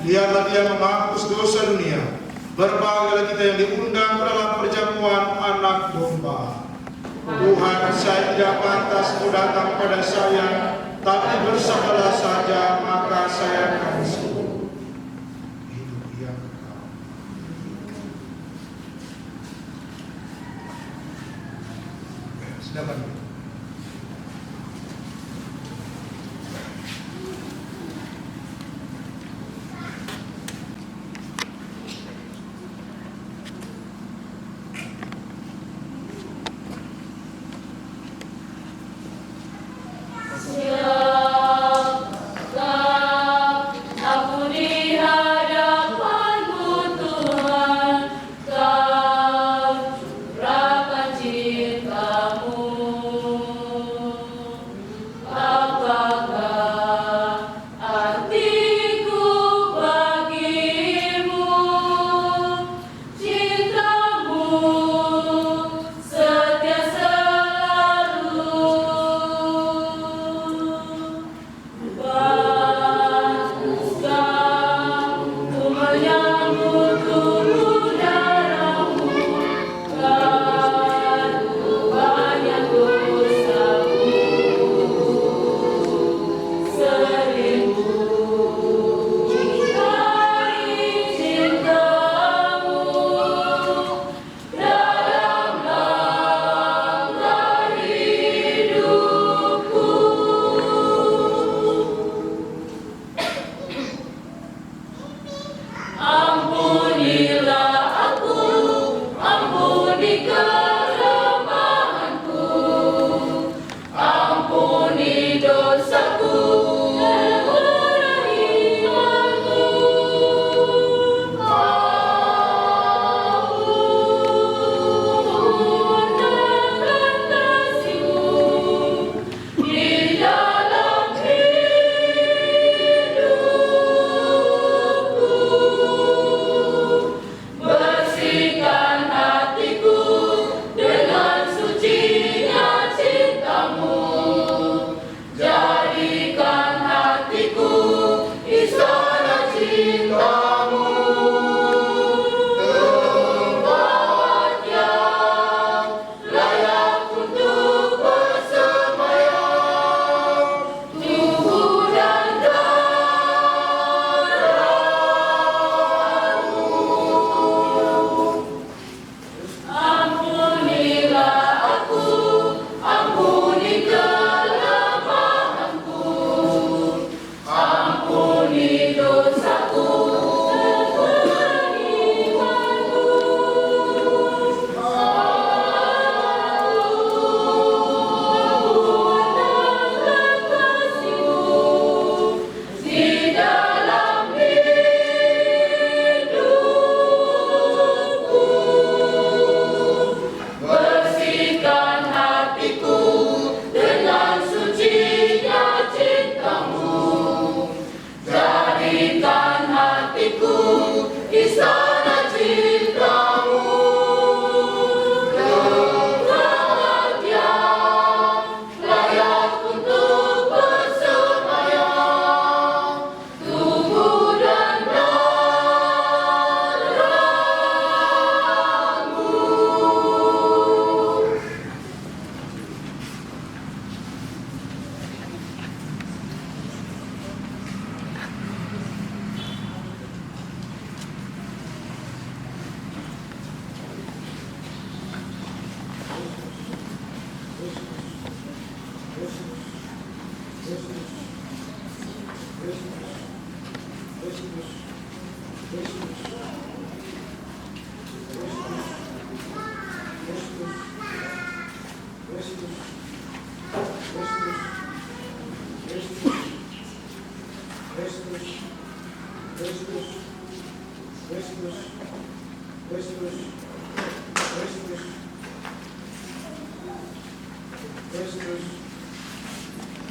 Biarlah Dia menghapus dosa dunia. Berbahagialah kita yang diundang dalam perjamuan Anak Domba. Tuhan, saya tidak pantas kau datang pada saya, tapi bersabdalah saja, maka saya akan sembuh. Hidup yang kekal. Silakan.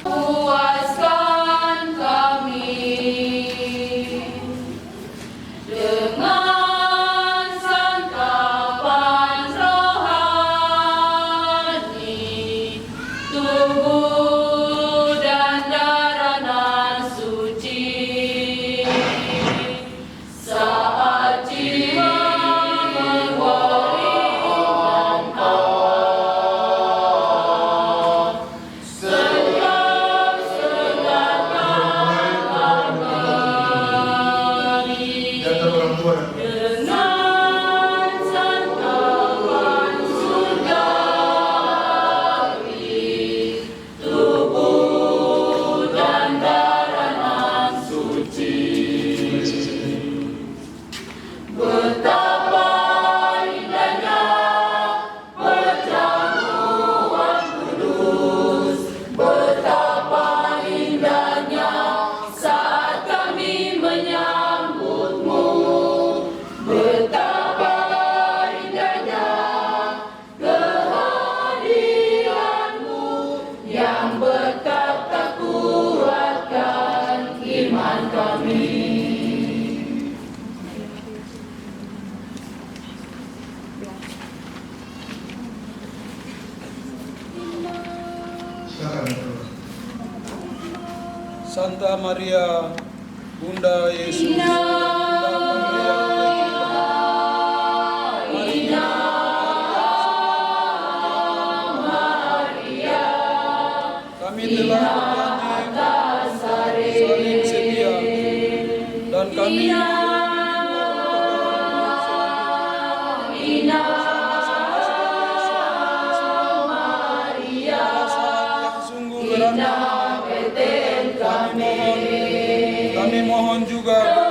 Puaskan kami dengan santapan rohani, tubuh dan darah nan suci. Silakan. Santa Maria, Bunda Yesus, Bunda Maria, kami telah berjanji saling setia dan kami kami mohon juga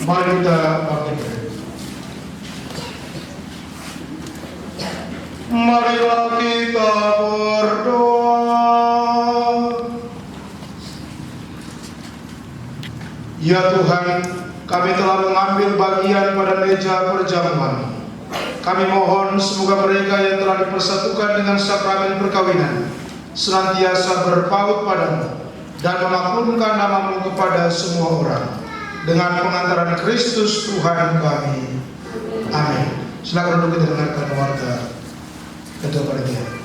Mari kita bangkit. Marilah kita berdoa. Ya Tuhan, kami telah mengambil bagian pada meja perjamuan. Kami mohon semoga mereka yang telah dipersatukan dengan sakramen perkawinan senantiasa berpaut padamu dan memaklumkan namamu kepada semua orang. Dengan pengantaran Kristus Tuhan kami. Amin. Silakan duduk, kita dengarkan warga Ketua Panitia.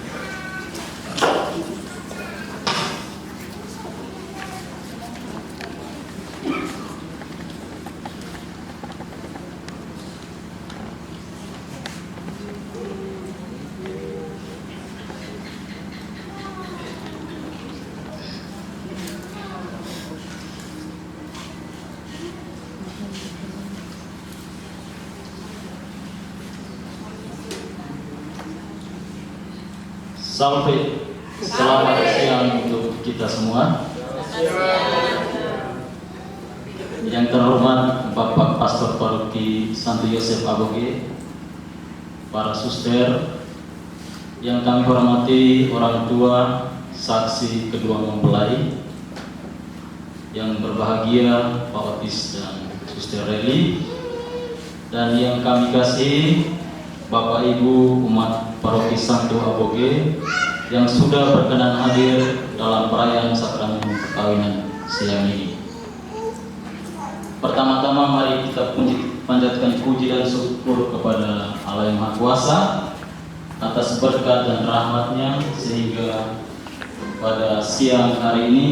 Selamat siang untuk kita semua. Yang terhormat Bapak Pastor Paroki Santo Yosef Aboge, para suster, yang kami hormati orang tua, saksi kedua mempelai, yang berbahagia Pak Otis dan Suster Reli, dan yang kami kasihi Bapak Ibu umat Paroki Santo Aboge yang sudah berkenan hadir dalam perayaan sakramen perkawinan siang ini. Pertama-tama mari kita panjatkan puji dan syukur kepada Allah yang Maha Kuasa atas berkat dan rahmat-Nya sehingga pada siang hari ini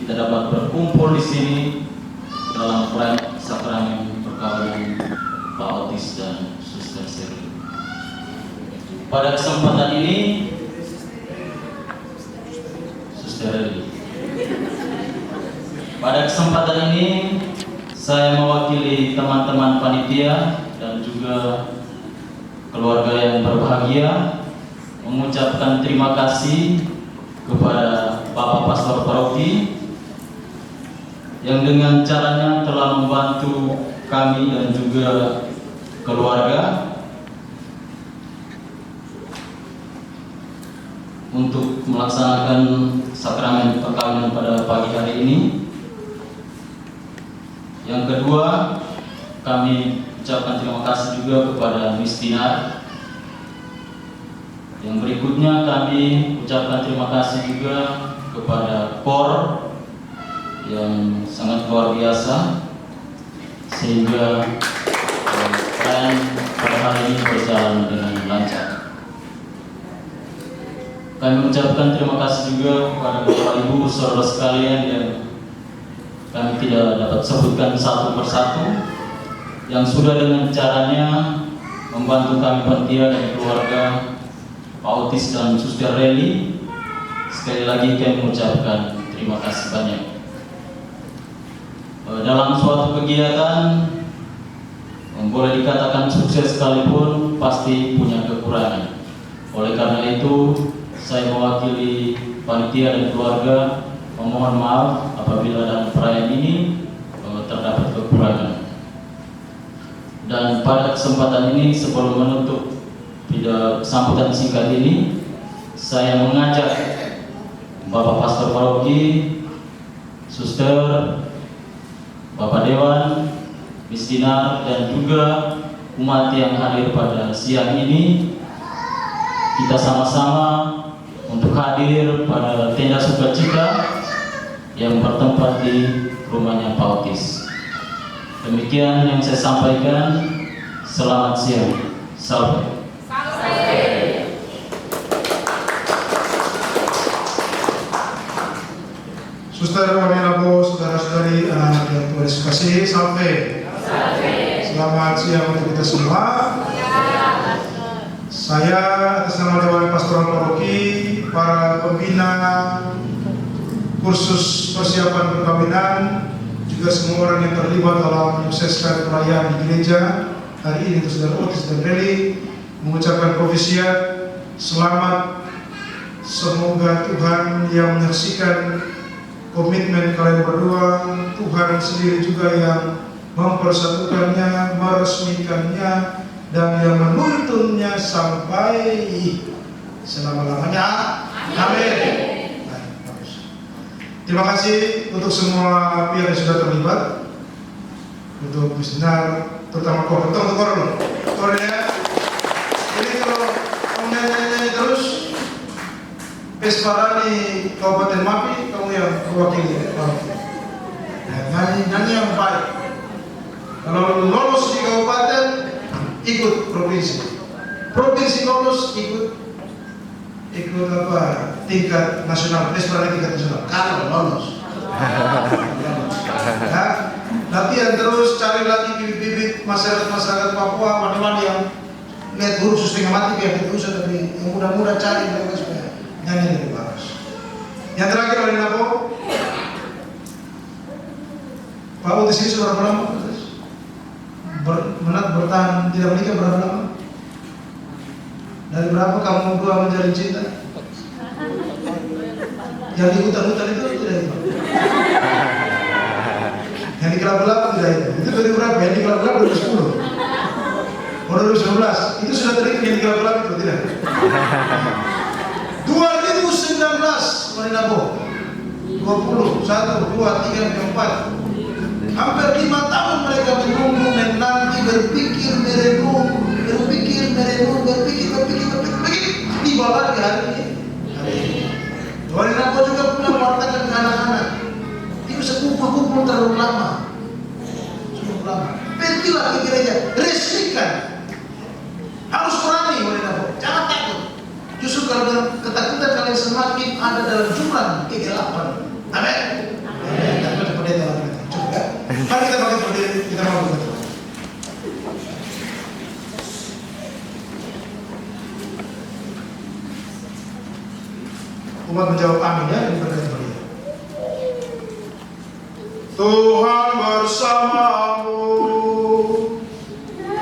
kita dapat berkumpul di sini dalam perayaan sakramen perkawinan Pak Otis dan Suster Seri. Pada kesempatan ini, pada kesempatan ini saya mewakili teman-teman panitia dan juga keluarga yang berbahagia mengucapkan terima kasih kepada Bapak Pastor Paroki yang dengan caranya telah membantu kami dan juga keluarga untuk melaksanakan sakramen perkawinan pada pagi hari ini. Yang kedua, kami ucapkan terima kasih juga kepada Miss Tina. Yang berikutnya kami ucapkan terima kasih juga kepada KOR yang sangat luar biasa sehingga perayaan pada hari ini berjalan dengan lancar. Kami mengucapkan terima kasih juga kepada Bapak Ibu saudara sekalian yang kami tidak dapat sebutkan satu persatu, yang sudah dengan caranya membantu kami panitia dan keluarga, Pak Otis dan Suster Reli. Sekali lagi kami mengucapkan terima kasih banyak. Dalam suatu kegiatan boleh dikatakan sukses sekalipun pasti punya kekurangan. Oleh karena itu saya mewakili panitia dan keluarga memohon maaf apabila dalam perayaan ini terdapat kekurangan. Dan pada kesempatan ini sebelum menutup sambutan singkat ini, saya mengajak Bapak Pastor Paroki, Suster, Bapak Dewan, Miss Dinar, dan juga umat yang hadir pada siang ini, kita sama-sama untuk hadir pada tenda sukacita yang bertempat di rumahnya Pak Otis. Demikian yang saya sampaikan. Selamat siang. Salam. Suster Waminabo, saudara-saudari, anak yang Tuhan Yesus kasih, sampai. Selamat siang untuk kita semua. Saya atas nama Dewan Pastoral Paroki, para pembina kursus persiapan perkawinan, juga semua orang yang terlibat dalam menyukseskan perayaan di gereja hari ini untuk Saudara Otis dan Reli, mengucapkan profesiat selamat. Semoga Tuhan yang menyaksikan komitmen kalian berdua, Tuhan sendiri juga yang mempersatukannya, meresmikannya, dan yang menuntunnya sampai selama-lamanya. Amin. Terima kasih untuk semua pihak yang sudah terlibat, untuk Miss Dinar, terutama Kor ya. Jadi kalau nyanyi terus Pespara di Kabupaten Mapi, kamu yang mewakili. Nyanyi yang baik. Kalau lolos di kabupaten, ikut provinsi. Provinsi lolos, ikut apa? Tingkat nasional. Pespara tingkat nasional. Kalau lolos. Ya, latihan terus, cari lagi bibit-bibit masyarakat Papua, mana-mana yang lihat guru setengah mati biar tidak usah, tapi yang muda-muda cari mereka supaya nyanyi lebih bagus. Yang terakhir oleh Nabo, Pak Otis ini sudah berapa lama? Bertahan tidak menikah berapa lama? Dari berapa kamu berdua menjalin cinta? Yang di hutan-hutan itu tidak itu. Yang di kelab-kelab tidak itu. Itu dari berapa? Yang di kelab-kelab 2010. Oh 2019. Itu sudah terikat yang di kelab-kelab itu tidak? 2019 Marinabo 20, 1, 2, 3, 4 hampir 5 tahun mereka menunggu, menanti, berpikir, merenung tiba lagi hari ini. Marinabo juga pernah mewartakan ke anak-anak, itu sekumpul-kumpul terlalu lama. Pergilah ke gereja, resmikan. Harus berani Marinabo, jangan takut. Justru kalau ketakutan kalian semakin ada dalam jurang kegelapan. Amin. Amin. Cukup ya. Mari kita bangkit berdiri, kita mau berdoa. Umat menjawab amin ya, diberkati beliau. Tuhan bersamamu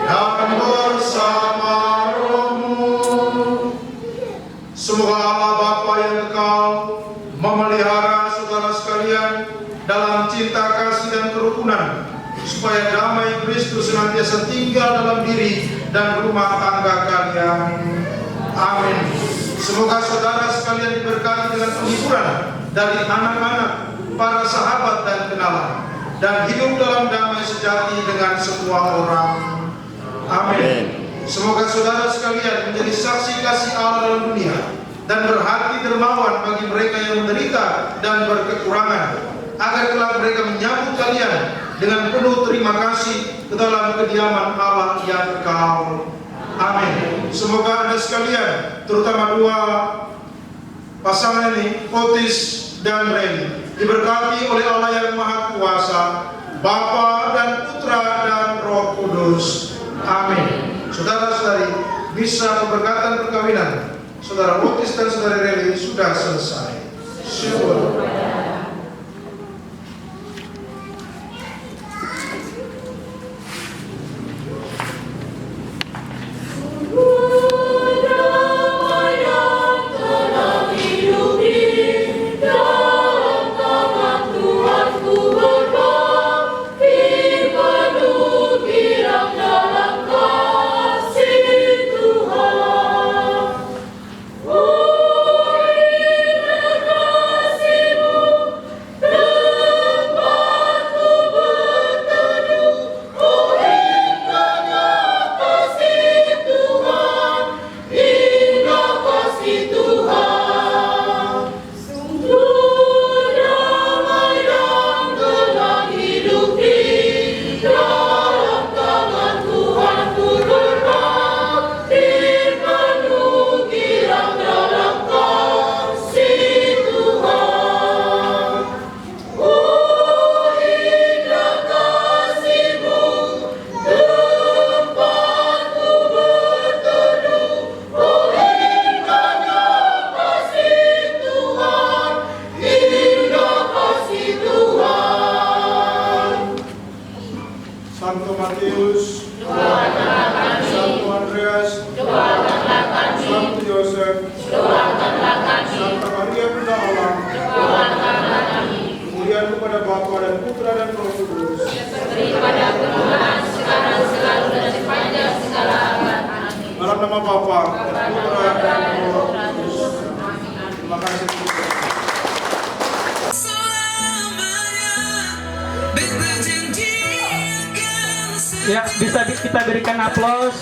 dan bersama rohmu. Semoga Allah Bapa yang kekal memelihara saudara sekalian dalam cinta kasih dan kerukunan, supaya damai Kristus senantiasa tinggal dalam diri dan rumah tangga kalian. Amin. Semoga saudara sekalian diberkati dengan penghiburan dari anak-anak, para sahabat dan kenalan, dan hidup dalam damai sejati dengan semua orang. Amin. Semoga saudara sekalian menjadi saksi kasih Allah dalam dunia dan berhati dermawan bagi mereka yang menderita dan berkekurangan, agar kelak mereka menyambut kalian dengan penuh terima kasih ke dalam kediaman Allah yang kekal. Amin. Semoga Anda sekalian, terutama dua pasangan ini, Otis dan Reni, diberkati oleh Allah yang Maha Kuasa, Bapa dan Putra dan Roh Kudus. Amin. Saudara-saudari, misa pemberkatan perkawinan Saudara Otis dan Saudara Reni sudah selesai. Syukur. Santo Matius, Santo Andreas, Santo Yosef, Santa Maria Bunda Allah, kemuliaan kepada Bapa dan Putra dan Roh Kudus, dalam nama Bapa dan Putra dan Roh Kudus. Terima kasih. Ya, bisa kita berikan aplaus.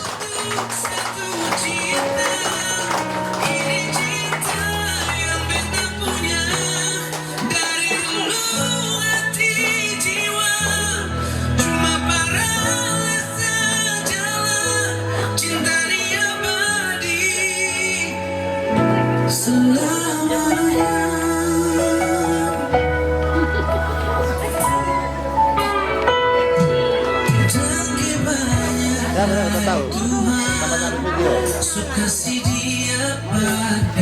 Suka si dia pada